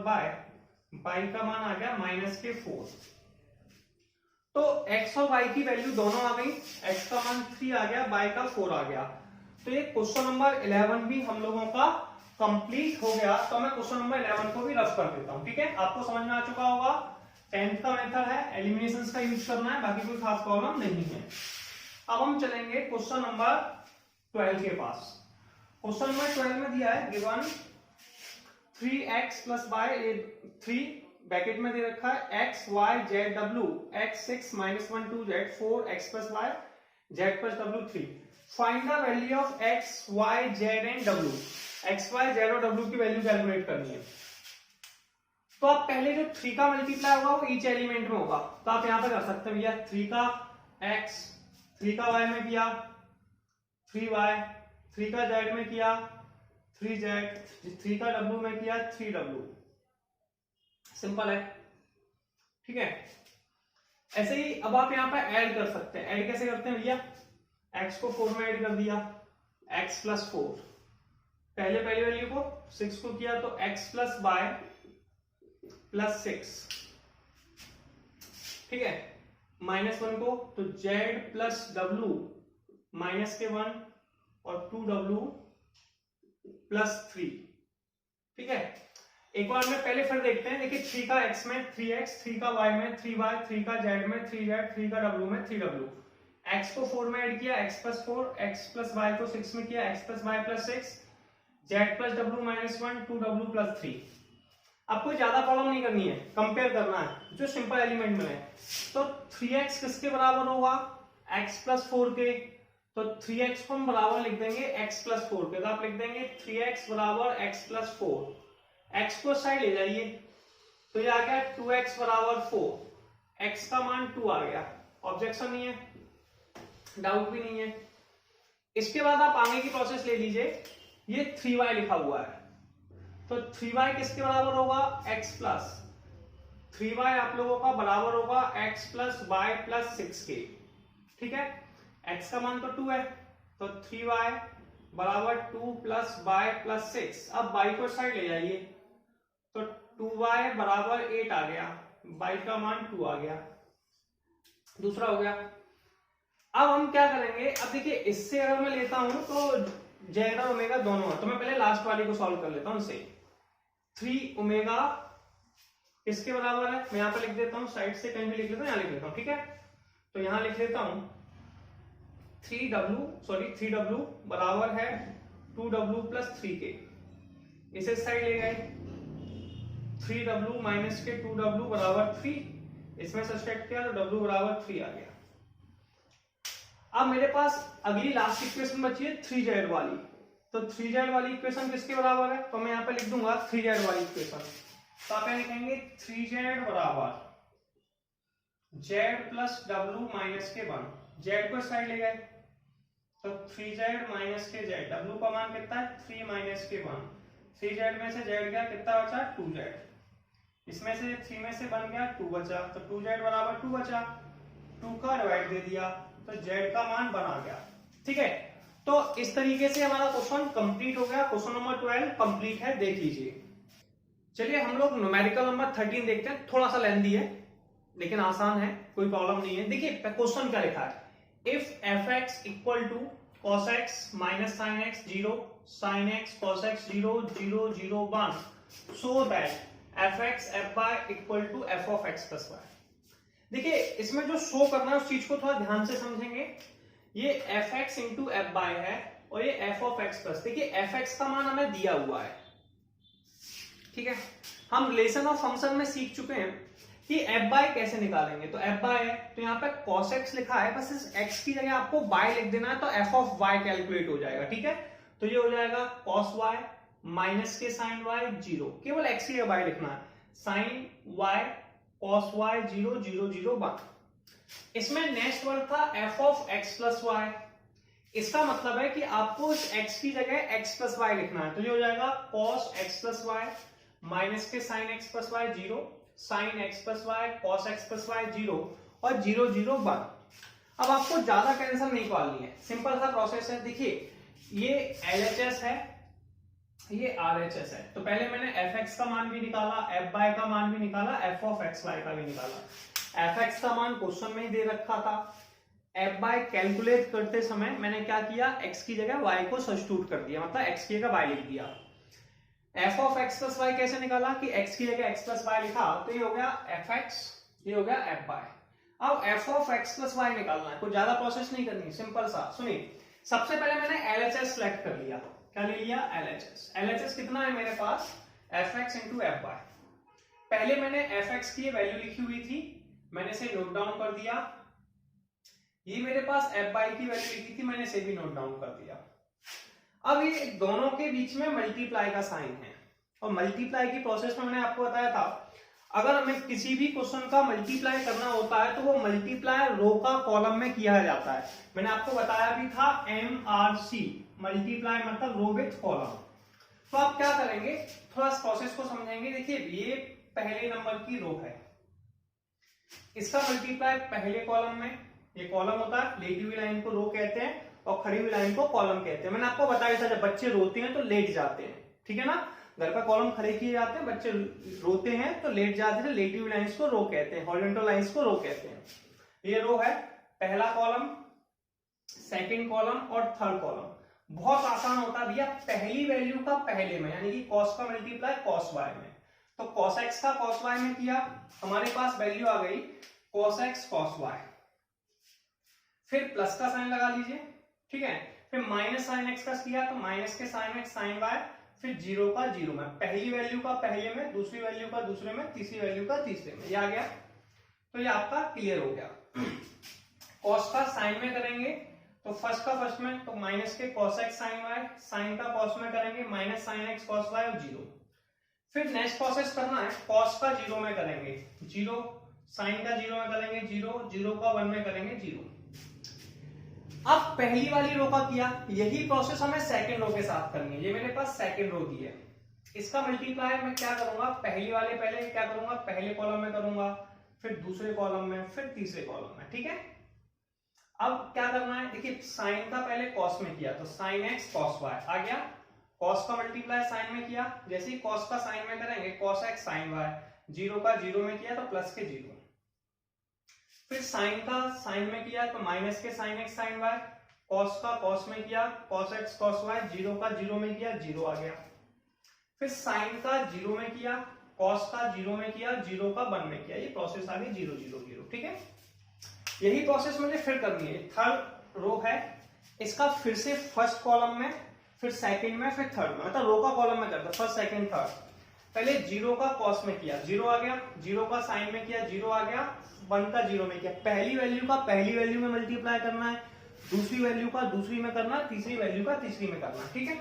बाई का मान आ गया -4। तो x और y की वैल्यू दोनों आ गई, x का मान 3 आ गया, y का 4 आ गया। तो ये क्वेश्चन नंबर 11 भी हम लोगों का कंप्लीट हो गया। तो मैं क्वेश्चन नंबर 11 को भी रफ कर देता हूं, ठीक है। आपको समझ में आ चुका होगा 10th का मेथड है, एलिमिनेशन का यूज करना है, बाकी कोई खास प्रॉब्लम नहीं है। अब हम चलेंगे क्वेश्चन नंबर 12 के पास। क्वेश्चन नंबर 12 में दिया है गिवन 3x + y 3 ब्रैकेट में दे रखा है x y z w x 6 - 1 2 z 4 x + y z + w 3। Find the value of x y z and w। x y z और w की value calculate करनी है। तो आप पहले जो 3 का मल्टीप्लाई होगा वो ईच एलिमेंट में होगा, तो आप यहां पे कर सकते हैं भैया 3 का x 3 का y में किया 3y, 3 का z में किया 3z, 3 का w में किया 3w। सिंपल है, ठीक है। ऐसे ही अब आप यहाँ पे ऐड कर सकते हैं। ऐड कैसे करते हैं भैया, x को 4 में ऐड कर दिया, x + 4, पहले वैल्यू को 6 को किया तो x + y + 6, ठीक है। -1 को तो z + w -1 और 2w + 3, ठीक है। एक बार में पहले फिर देखते हैं। देखिए 3 का x में 3x, 3 का y में 3y, 3 का z में 3z, 3 का w में 3w। x को 4 में ऐड किया x + 4, x + y को 6 में किया x + y + 6, z + w -1 2w + 3। अब कोई ज्यादा प्रॉब्लम नहीं करनी है, कंपेयर करना है जो सिंपल एलिमेंट में है। तो 3x किसके बराबर होगा, x + 4 के। तो 3x को हम बराबर लिख देंगे x + 4 के, तो आप लिख देंगे 3x = x + 4। x को साइड ले जाइए तो ये आ गया 2x = 4, x का मान 2 आ गया। ऑब्जेक्शन नहीं है, डाउट भी नहीं है। इसके बाद आप आगे की प्रोसेस ले लीजिए। ये 3y लिखा हुआ है, तो 3y किसके बराबर होगा, x + 3y आप लोगों का बराबर होगा x + y + 6 के, ठीक है। x का मान तो 2 है, तो 3y = 2 + y + 6। अब y को साइड ले जाइए तो 2y = 8 आ गया, y का मान 2 आ गया, दूसरा हो गया। अब हम क्या करेंगे, अब देखिए इससे अगर मैं लेता हूं तो z और ओमेगा दोनों है, तो मैं पहले लास्ट वाली को सॉल्व कर लेता हूं। इससे 3 ओमेगा किसके बराबर है, मैं यहां पे लिख देता हूं, साइड से कहीं भी लिख लेता हूं, यहां लिख देता हूं, ठीक है। तो यहां लिख लेता हूं 3w बराबर है 2w + 3k। इसे साइड ले गए, 3w - के 2w = 3, इसमें सब्सट्रैक्ट किया तो w = 3 आ गया। अब मेरे पास अगली लास्ट इक्वेशन बची है 3z वाली। तो 3z वाली इक्वेशन किसके बराबर है, तो मैं यहां पे लिख दूंगा 3z वाली इक्वेशन। तो आप यहां लिखेंगे 3z = z + w - के 1, z को साइड ले गए तो 3z - के z, w का मान कितना है 3 - के 1, 3z में से z गया, कितना बचा 2z, इसमें से 3 में से बन गया 2 बचा, तो 2z = 2 बचा, 2 का डिवाइड दे दिया तो z का मान बना गया, ठीक है। तो इस तरीके से हमारा क्वेश्चन कंप्लीट हो गया। क्वेश्चन नंबर 12 कंप्लीट है, देख लीजिए। चलिए हम लोग न्यूमेरिकल नंबर 13 देखते हैं। थोड़ा सा लेंथी है लेकिन आसान है, कोई प्रॉब्लम नहीं है। देखिए क्वेश्चन क्या लिखा है, if fx = cos x - sin x 0, sin x cos x 0 0 0 1, so that fx fy = f of x + y। देखिए इसमें जो शो करना है उस चीज को थोड़ा ध्यान से समझेंगे। ये fx × fy है और ये f of x प्लस, देखिए fx का मान हमें दिया हुआ है, ठीक है। हम रिलेशन ऑफ फंक्शन में सीख चुके हैं कि fy कैसे निकालेंगे। तो fy है तो यहाँ पे cos x लिखा है, बस इस x की जगह आपको y लिख देना है तो f of y कैलकुलेट हो जाएगा, ठीक है। तो ये हो जाएगा cos y - के sin y 0, केवल x की जगह y लिखना है, sin y cos y 0 0 0 1। इसमें नेक्स्ट वर्ड था f of x + y। इसका मतलब है कि आपको इस x की जगह x + y लिखना है, तो ये हो जाएगा cos x + y - के sin x + y 0, sin x + y cos x + y 0 और 0 0 1। अब आपको ज्यादा टेंशन नहीं पालनी है, सिंपल सा प्रोसेस है। देखिए ये LHS है, ये RHS है। तो पहले मैंने fx का मान भी निकाला, f का मान भी निकाला, f ऑफ xy का भी निकाला। fx का मान क्वेश्चन में ही दे रखा था, f कैलकुलेट करते समय मैंने क्या किया, x की जगह y को सब्स्टिट्यूट कर दिया, मतलब x की जगह y लिख दिया। f of x plus y कैसे निकाला कि x की जगह x प्लस y लिखा, तो ये हो गया fx, ये हो गया f। अब f of x plus y निकालना है, कोई ज्यादा प्रोसेस नहीं करनी, सिंपल सा। सुनिए, सबसे पहले मैंने LHS सेलेक्ट कर लिया। क्या ले लिया? LHS कितना है मेरे पास, fx इंटू एफ वाई। पहले मैंने fx की वैल्यू लिखी हुई थी, मैंने इसे नोट डाउन कर दिया। ये मेरे पास एफ वाई की वैल्यू लिखी थी, मैंने इसे भी नोट डाउन कर दिया। अब ये दोनों के बीच में मल्टीप्लाई का साइन है, और मल्टीप्लाई की प्रोसेस में मैंने आपको बताया था, अगर हमें किसी भी क्वेश्चन का मल्टीप्लाई करना होता है तो वो मल्टीप्लाई रो का कॉलम में किया जाता है। मैंने आपको बताया भी था MRC, मल्टीप्लाई मतलब रो विथ कॉलम। तो आप क्या करेंगे, थोड़ा इस प्रोसेस को समझेंगे। देखिए, ये पहले नंबर की रो है, इसका मल्टीप्लाई पहले कॉलम में, ये कॉलम होता है, लेटी हुई लाइन को रो कहते हैं और खड़ी हुई लाइन को कॉलम कहते हैं। मैंने आपको बताया था, जब बच्चे रोते हैं तो लेट जाते हैं, ठीक है ना, घर का कॉलम खड़े किए जाते हैं, बच्चे रोते हैं तो लेट जाते हैं, लेटी हुई लाइंस को रो कहते हैं, हॉरिजॉन्टल लाइंस को रो कहते हैं। ये रो है, पहला कॉलम, सेकंड कॉलम और थर्ड कॉलम। बहुत आसान होता है भैया, पहली वैल्यू का पहले में, यानी कि कॉस का मल्टीप्लाई कॉस वाई में। तो कॉस एक्स का कॉस वाई में किया, हमारे पास वैल्यू आ गई कॉस एक्स कॉस वाई। फिर प्लस का साइन लगा लीजिए, ठीक है। फिर माइनस साइन एक्स का किया तो माइनस के साइन एक्स साइन वाई। फिर जीरो का जीरो में, पहली वैल्यू का पहले में, दूसरी वैल्यू का दूसरे में, तीसरी वैल्यू का तीसरे में। ये आ गया, तो ये आपका क्लियर हो गया। कॉस का साइन में करेंगे तो फर्स्ट का फर्स्ट में, तो माइनस के cos x sine y, sine का कॉस में करेंगे minus sine x cos y और जीरो। फिर नेक्स्ट प्रोसेस करना है, कॉस का जीरो में करेंगे जीरो, साइन का जीरो में करेंगे जीरो, जीरो का वन में करेंगे जीरो। अब पहली वाली रो का किया, यही प्रोसेस हमें सेकंड रो के साथ करनी है। ये मेरे पास सेकंड रो दी है, इसका मल्टीप्लाई मैं क्या करूंगा, पहली वाले पहले क्या करूंगा, पहले कॉलम में करूंगा, फिर दूसरे कॉलम में, फिर तीसरे कॉलम में, ठीक है। अब क्या करना है, देखिए साइन का पहले कॉस में किया तो साइन एक्स कॉस वाई आ गया, कॉस का मल्टीप्लाई साइन में किया, जैसे ही कॉस का साइन में करेंगे cos x sine y, zero का जीरो में किया तो प्लस के जीरो। फिर साइन का साइन में किया तो माइनस के sine x sine y, cos का कॉस में किया cos x cos y, zero का जीरो में किया जीरो आ गया। फिर साइन का जीरो में किया, कॉस का जीरो में किया, जीरो का वन में किया, ये प्रोसेस आ गई जीरो जीरो जीरो, ठीक है। यही प्रोसेस मुझे फिर करनी है। थर्ड रो है, इसका फिर से फर्स्ट कॉलम में, फिर सेकंड में, फिर थर्ड में, मतलब रो का कॉलम में करता, फर्स्ट सेकंड थर्ड। पहले जीरो का कॉस में किया, जीरो आ गया, जीरो का साइन में किया, जीरो आ गया, वन का जीरो में किया। पहली वैल्यू का पहली वैल्यू में मल्टीप्लाई करना है, दूसरी वैल्यू का दूसरी में करना, तीसरी वैल्यू का तीसरी में करना, ठीक है।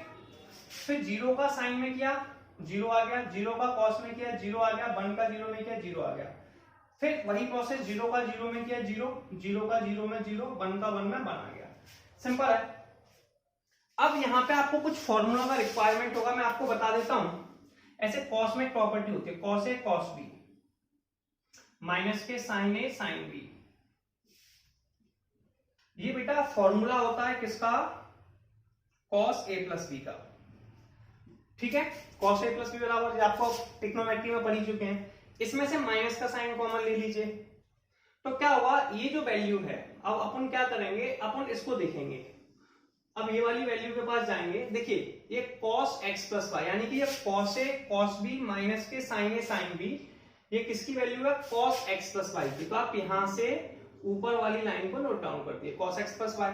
फिर जीरो का साइन में किया, जीरो आ गया, जीरो का कॉस में किया, जीरो आ गया, वन का जीरो में किया, जीरो आ गया। फिर वही प्रोसेस, जीरो का जीरो में किया जीरो, जीरो का जीरो में जीरो, वन का वन में वन आ गया। सिंपल है। अब यहाँ पे आपको कुछ फॉर्मूला का रिक्वायरमेंट होगा, मैं आपको बता देता हूं। ऐसे कॉस में एक प्रॉपर्टी होती है, cos A cos B, minus के साइन ए साइन बी। ये बेटा फॉर्मूला होता है किसका, कॉस ए प्लस बी का, ठीक है। कॉस ए प्लस बी बराबर, आपको ट्रिग्नोमेट्री में पढ़ी चुके हैं। इसमें से माइनस का साइन कॉमन ले लीजिए, तो क्या होगा, ये जो वैल्यू है, अब अपन क्या करेंगे, अपन इसको देखेंगे। अब ये वाली वैल्यू के पास जाएंगे, देखिए ये cos x प्लस वाई, यानी कि ये cos a cos b minus के sin a sin b, ये किसकी वैल्यू है, cos x प्लस वाई की। तो आप यहां से ऊपर वाली लाइन को नोट डाउन कर दिए, cos x प्लस वाई।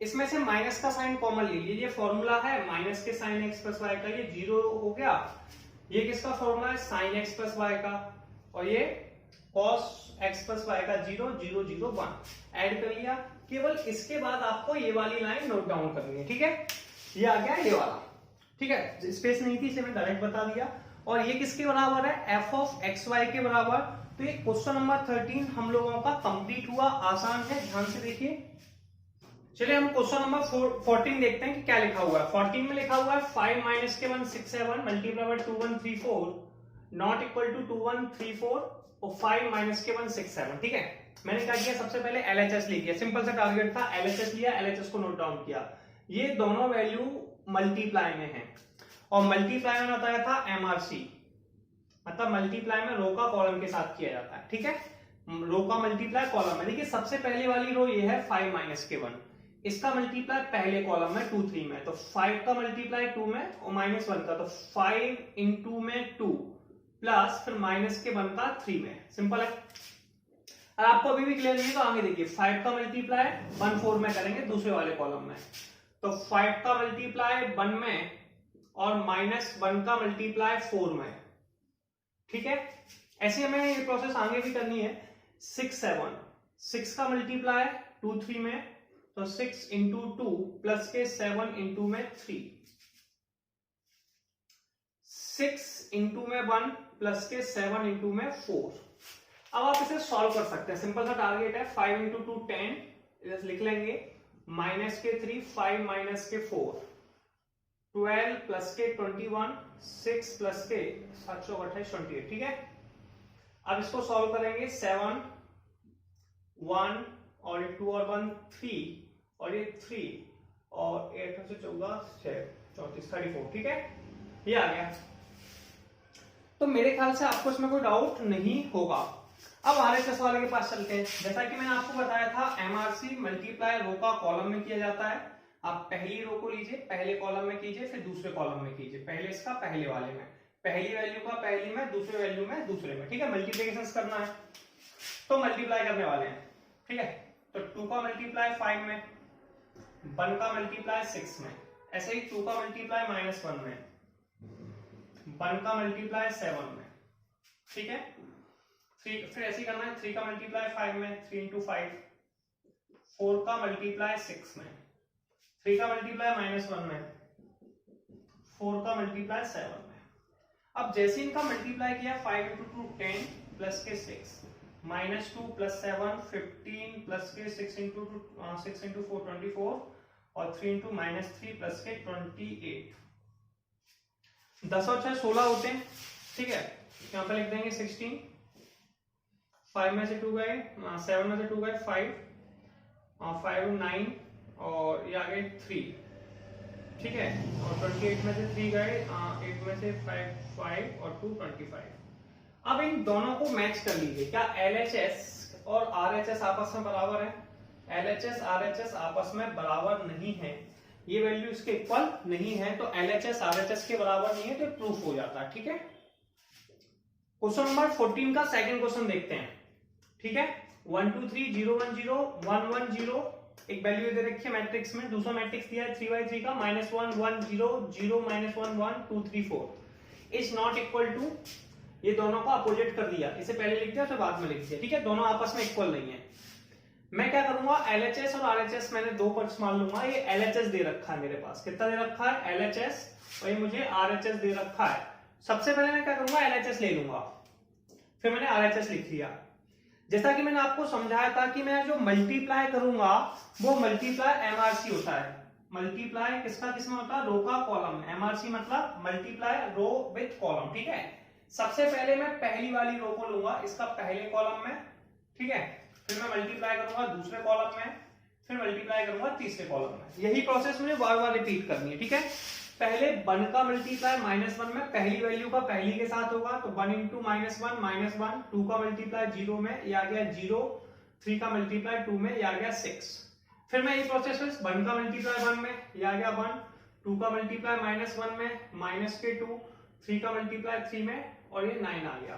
इसमें से माइनस का साइन कॉमन ले लीजिए, ये फॉर्मूला है माइनस के sin x प्लस वाई का, ये जीरो हो गया। ये किसका फॉर्मूला है, sin x प्लस वाई का, और ये cos x प्लस वाई का, zero zero zero one add कर लिया। केवल इसके बाद आपको ये वाली लाइन नोट डाउन करनी है, ठीक है। ये आ गया ये वाला, ठीक है, स्पेस नहीं थी इसे मैं डायरेक्ट बता दिया। और ये किसके बराबर है, f ऑफ एक्स वाई के बराबर। तो ये क्वेश्चन नंबर 13 हम लोगों का कंप्लीट हुआ, आसान है, ध्यान से देखिए। चलिए हम क्वेश्चन नंबर 14 देखते हैं कि क्या लिखा हुआ है। 14 में लिखा हुआ है 5 माइनस के 1 6 7 multiply by 2 1 3 4 not equal to 2 1 3 4 और 5 माइनस के 1 6 7, ठीक है। मैंने क्या किया, सबसे पहले LHS लिख दिया, सिंपल सा टारगेट था, LHS लिया, LHS को नोट डाउन किया। ये दोनों वैल्यू मल्टीप्लाई में है, और मल्टीप्लाई मैंने बताया था एमआरसी, मतलब मल्टीप्लाई में रो का कॉलम के साथ किया जाता है, ठीक है, रो का मल्टीप्लाई कॉलम में। देखिए सबसे पहले वाली रो ये है 5 माइनस के 1, इसका मल्टीप्लाई पहले कॉलम में 2 3 में, तो 5 का मल्टीप्लाई 2 में और माइनस 1 का, तो 5 इंटू में 2 प्लस फिर माइनस के 1 का 3 में। सिंपल है। और आपको अभी भी क्लियर नहीं है तो आगे देखिए, 5 का मल्टीप्लाई 1 4 में करेंगे दूसरे वाले कॉलम में, तो 5 का मल्टीप्लाई 1 में और माइनस 1 का मल्टीप्लाई 4 में, ठीक है। ऐसे हमें ये प्रोसेस आगे भी करनी है। 6 7, 6 का मल्टीप्लाई 2 3 में, तो 6 इंटू 2 प्लस के 7 इंटू में 3, 6 इंटू में 1 प्लस के 7 इंटू में 4। अब आप इसे सॉल्व कर सकते हैं, सिंपल सा टारगेट है। 5 इंटू 2 10, इधर लिख लेंगे, माइनस के 3, 5 माइनस के 4, 12 प्लस के 21, 6 प्लस के 7 28 28, ठीक है। अब इसको सॉल्व करेंगे, 7 1 और ये 2 और 1 3 और ये 3 और 8 से 14 6 34 34, ठीक है, ये आ गया। तो मेरे ख्याल से आपको इसमें कोई डाउट नहीं होगा। अब आरएचएस वाले के पास चलते हैं। जैसा कि मैंने आपको बताया था, एमआरसी मल्टीप्लाई रो का कॉलम में किया जाता है। आप पहली रो को लीजिए, पहले कॉलम में कीजिए, फिर दूसरे कॉलम में कीजिए, पहले इसका पहले वाले में, पहली वैल्यू का पहली में, दूसरे वैल्यू में दूसरे में, ठीक है। मल्टीप्लिकेशन करना है तो मल्टीप्लाई करने वाले हैं, ठीक है। तो 2 का मल्टीप्लाई 5 में, 1 का मल्टीप्लाई 6 में, ऐसे ही 2 का मल्टीप्लाई -1 में, 1 का मल्टीप्लाई 7 में, ठीक है। 3 फिर ऐसे ही करना है, 3 का मल्टीप्लाई 5 में, 3 इंटू 5, 4 का मल्टीप्लाई 6 में, 3 का मल्टीप्लाई -1 में, 4 का मल्टीप्लाई 7 में। अब जैसे इनका मल्टीप्लाई किया, 5 इंटू 2 10 प्लस के 6, -2 प्लस 7 15 प्लस के 6 इंटू 4 24 और 3 इंटू -3 प्लस के 28। 10 और 6 16 होते हैं, ठीक है। यहाँ पर लिख देंगे 16, 5 में से 2 गए, 7 में से 2 गए 5, 5 9 और ये आ गए 3, ठीक है। और 28 में से 3 गए, 8 में से 5 और 2 25। अब इन दोनों को मैच कर लीजिए। क्या एलएचएस और आरएचएस आपस में बराबर है? एलएचएस आरएचएस आपस में बराबर नहीं है, ये वैल्यू इसके इक्वल नहीं है, तो एलएचएस आरएचएस के बराबर नहीं है, तो प्रूफ हो जाता है, ठीक है। क्वेश्चन नंबर 14 का सेकंड क्वेश्चन देखते हैं, ठीक है। 1 2 3 0 1 0 1 1 0 एक वैल्यू दे रखी है मैट्रिक्स में, दूसरा मैट्रिक्स दिया है 3/3 का, -1 1 0 0 -1 1 2 3 4 इज नॉट इक्वल टू, ये दोनों को अपोजिट कर दिया, इसे पहले लिख दिया फिर बाद में लिख दिया, ठीक है। दोनों आपस में इक्वल नहीं है। मैं क्या करूंगा, एलएचएस और आरएचएस मैंने दो पक्ष मान लूंगा। ये एलएचएस दे रखा है मेरे पास, कितना दे रखा है एलएचएस, और ये मुझे आरएचएस दे रखा है। सबसे पहले मैं क्या करूंगा, एलएचएस ले लूंगा, फिर मैंने आरएचएस लिख दिया। जैसा कि मैंने आपको समझाया था कि मैं जो मल्टीप्लाई करूंगा वो मल्टीप्लाई एमआरसी होता है। मल्टीप्लाई किसका किसमें होता है, रो का कॉलम में। एमआरसी मतलब मल्टीप्लाई रो विथ कॉलम, ठीक है। सबसे पहले मैं पहली वाली रो को लूंगा, इसका पहले कॉलम में, ठीक है। फिर मैं मल्टीप्लाई करूंगा दूसरे कॉलम में, फिर मल्टीप्लाई करूंगा तीसरे कॉलम में। यही प्रोसेस मुझे बार बार रिपीट करनी है, ठीक है। पहले 1 का मल्टीप्लाई -1 में पहली वैल्यू का पहली के साथ होगा, तो 1 इंटू -1 -1, 2 का मल्टीप्लाई 0 में, ये आ गया 0, 3 का मल्टीप्लाई 2 में, ये आ गया 6। फिर मैं ये प्रोसेस 1 का मल्टीप्लाई 1 में, ये आ गया 1, 2 का मल्टीप्लाई -1 में, -2, 3 का मल्टीप्लाई 3 में, और ये 9 आ गया।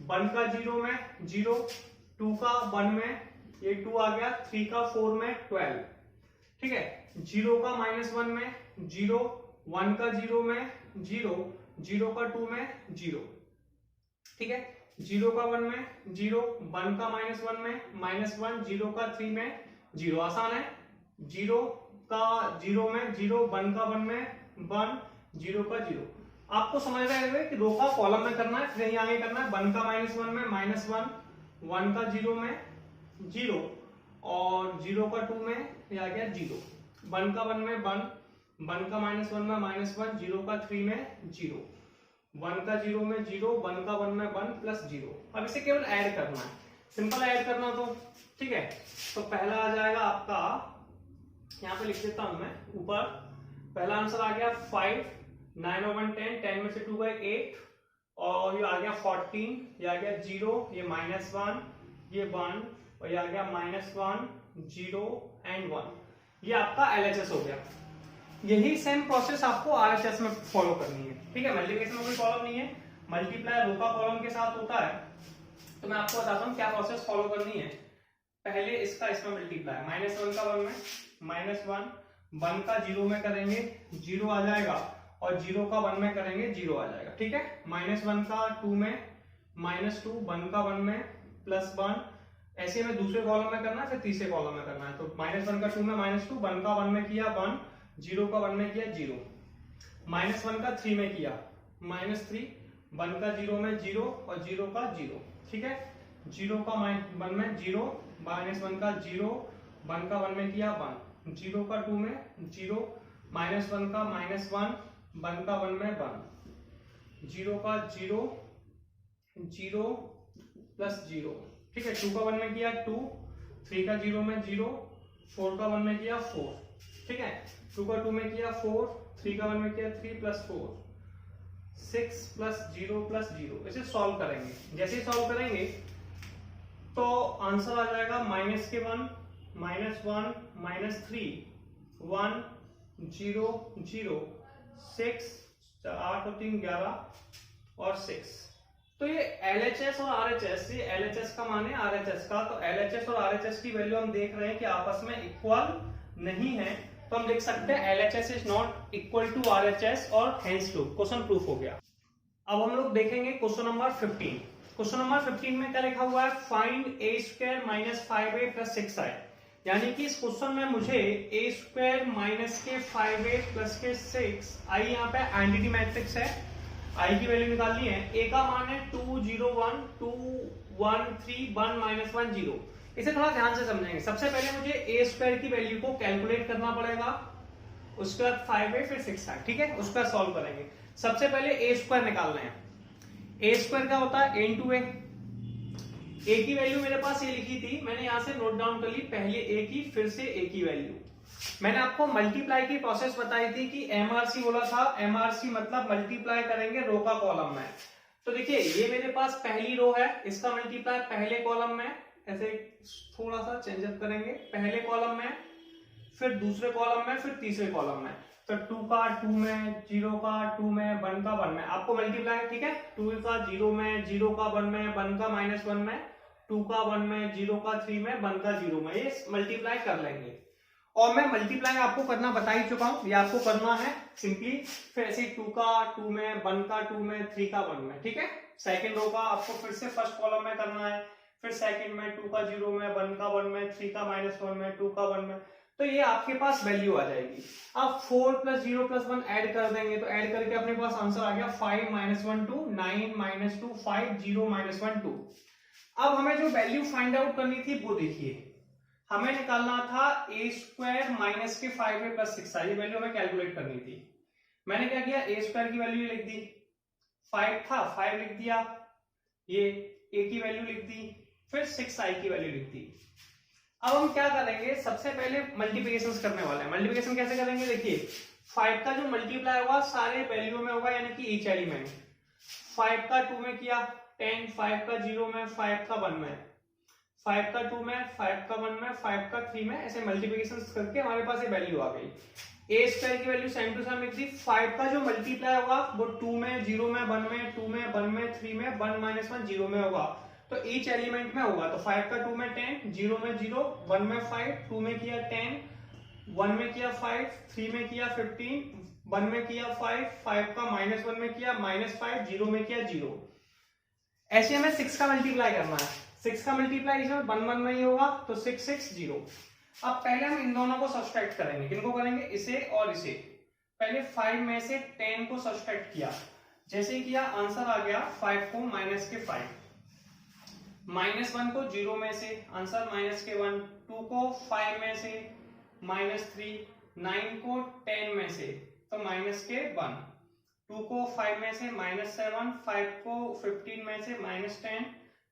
1 का 0 में 0, 2 का 1 में, ये 2 आ गया, 3 का 4 में 12, ठीक है। 0 का -1 में 0, 1 का 0 में 0, 0 का 2 में 0, ठीक है। 0 का 1 में 0, 1 का -1 में -1, 0 का 3 में 0, आसान है। 0 का 0 में 0, 1 का 1 में 1, 0 का 0। आपको समझ रहे हैं कि रो का कॉलम में करना है, फिर यहीं आगे करना है। 1 का -1 में -1, 1 का 0 में 0 और 0 का 2 में ये आ गया 0, 1 का 1 में 1, 1 का -1 में -1, 0 का 3 में 0, 1 का 0 में 0, 1 का 1 में 1 प्लस 0। अब इसे केवल ऐड करना है, सिंपल ऐड करना, तो ठीक है। तो पहला आ जाएगा आपका, यहाँ पे लिख देता हूं मैं ऊपर, पहला आंसर आ गया 5 9 और 1 10, 10 में से 2 गए 8, और ये आ गया 14, ये आ गया 0, ये -1, ये 1, और ये आ गया -1 0 एंड 1। ये आपका LHS हो गया। यही सेम प्रोसेस आपको RHS में फॉलो करनी है, ठीक है। मल्टीप्लिकेशन में कोई प्रॉब्लम नहीं है, मल्टीप्लाई रो का कॉलम के साथ होता है। तो मैं आपको बताता हूँ क्या प्रोसेस फॉलो करनी है। पहले इसका इसमें मल्टीप्लाई, -1 का 1 में, -1 1 का 0 में करेंगे 0 आ जाएगा, और 0 का 1 में करेंगे 0 आ जाएगा, ठीक है। -1 का 2 में, -2 1 का 1 में, +1, ऐसे में दूसरे कॉलम में करना है, फिर तीसरे कॉलम में करना है। तो -1 का 2 में -2, 1 का 1 में किया 1, 0 का 1 में किया 0, -1 का 3 में किया -3, 1 का 0 में 0, और 0 का 0, ठीक है। 0 का 1 में 0, -1 का 0, 1 का 1 में किया 1, 0 का 2 में 0, -1 का -1, 1 का 1 में 1, 0 का 0, 0 + 0, ठीक है। 2 का 1 में किया 2, 3 का 0 में 0, 4 का 1 में किया 4, ठीक है। 2 का 2 में किया 4, 3 का 1 में किया 3 + 4, 6 + 0 + 0। इसे सॉल्व करेंगे। जैसे ही सॉल्व करेंगे तो आंसर आ जाएगा -1, -1, -3, 1, 0, 0, 6, 8 और 3 11 और 6। तो ये LHS और RHS, ये LHS का माने RHS का, तो LHS और RHS की वैल्यू हम देख रहे हैं कि आपस में इक्वल नहीं है, तो हम लिख सकते हैं LHS is not equal to RHS, और हेंस क्वेश्चन प्रूफ हो गया। अब हम लोग देखेंगे क्वेश्चन नंबर 15। क्वेश्चन नंबर 15 में क्या लिखा हुआ है, फाइंड a² - 5a + 6i। यानी कि इस क्वेश्चन में मुझे a² - 5a + 6i, यहाँ पे एंटिटी मैट्रिक्स है, i की वैल्यू निकालनी है। a का मान है 2 0 1 2 1 3 1 -1 0। इसे थोड़ा ध्यान से समझेंगे। सबसे पहले मुझे a² की वैल्यू को कैलकुलेट करना पड़ेगा, उसके बाद 5a फिर 6i, ठीक है। उसका सॉल्व करेंगे। सबसे पहले a² निकालना है। a² क्या होता है, a × a की वैल्यू मेरे पास ये लिखी थी, मैंने यहां से नोट डाउन कर ली, पहले a की फिर से a की वैल्यू। मैंने आपको मल्टीप्लाई की प्रोसेस बताई थी कि MRC बोला था, MRC मतलब मल्टीप्लाई करेंगे रो का कॉलम में। तो देखिए ये मेरे पास पहली रो है, इसका मल्टीप्लाई पहले कॉलम में, ऐसे थोड़ा सा चेंज अप करेंगे, पहले कॉलम में, फिर दूसरे कॉलम में, फिर तीसरे कॉलम में। तो 2 का 2 में, 0 का 2 में, 1 का 1 में, आपको मल्टीप्लाई, ठीक है। 2 का 0 में, 0 का 1 में, 1 का -1 में, 2 का 1 में, 0 का 3 में, 1 का 0 में, ये मल्टीप्लाई कर लेंगे। और मैं मल्टीप्लाई आपको करना बता ही चुका हूं, ये आपको करना है सिंपली। फिर ऐसे 2 का 2 में, 1 का 2 में, 3 का 1 में, ठीक है। सेकंड रो का आपको फिर से फर्स्ट कॉलम में करना है, फिर सेकंड में 2 का 0 में, 1 का 1 में, 3 का -1 में, 2 का 1 में। तो ये आपके पास वैल्यू आ जाएगी। अब 4 + 0 + 1 ऐड कर देंगे, तो ऐड करके अपने पास आंसर आ गया 5 - 1 2 9 - 2 5 0 - 1 2। अब हमें जो वैल्यू फाइंड आउट करनी थी वो देखिए, हमें निकालना था a² - 5a + 6i, ये वैल्यू हमें कैलकुलेट करनी थी। मैंने क्या किया, a² की वैल्यू लिख दी, 5 था 5 लिख दिया, ये a की वैल्यू लिख दी, फिर 6i की वैल्यू लिख दी। अब हम क्या करेंगे, सबसे पहले मल्टीप्लिकेशन करने वाले हैं। मल्टीप्लिकेशन कैसे करेंगे, देखिए 5 का जो मल्टीप्लाई होगा सारे वैल्यू में होगा, यानी कि ईच एलिमेंट। 5 का 2 में किया 10, 5 का 0 में, 5 का 1 में, 5 का 2 में, 5 का 1 में, 5 का 3 में, ऐसे मल्टीप्लिकेशन करके हमारे पास ये वैल्यू आ गई। a² की वैल्यू सेम टू सेम लिख दी। 5 का जो मल्टीप्लाई होगा वो 2 में, 0 में, 1 में, 2 में, 1 में, 3 में, 1 - 1 0 में होगा, तो ईच एलिमेंट में होगा। तो 5 का 2 में 10, 0 में 0, 1 में 5, 2 में किया 10, 1 में किया 5, 3 में किया 15, 1 में किया 5, 5 का -1 में किया -5, 0 में किया 0। ऐसे हमें 6 का मल्टीप्लाई करना है। 6 का मल्टीप्लाई इसमें 1 1 में ही होगा, तो 6 6 0। अब पहले हम इन दोनों को सब्सट्रैक्ट करेंगे। किनको करेंगे, इसे और इसे। पहले 5 में से 10 को सब्सट्रैक्ट किया, जैसे किया आंसर आ गया 5 को -5, -1 को 0 में से, आंसर -1, 2 को 5 में से -3, 9 को 10 में से तो -1, 2 को 5 में से -7, 5 को 15 में से -10,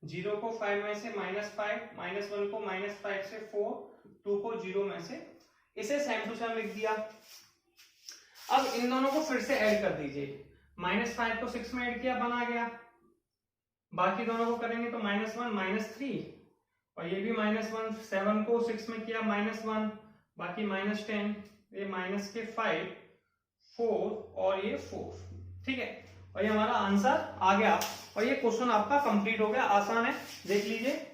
0 को 5 में से -5, -1 को -5 से 4, 2 को 0 में से, इसे सेम टू सेम लिख दिया। अब इन दोनों को फिर से ऐड कर दीजिए, -5 को 6 में ऐड किया, 1 आ गया। बाकी दोनों को करेंगे तो -1 -3, और ये भी -1, 7 को 6 में किया -1, बाकी -10, ये -5, 4 और ये 4। ठीक है, और ये हमारा आंसर आ गया, और ये क्वेश्चन आपका कंप्लीट हो गया। आसान है, देख लीजिए।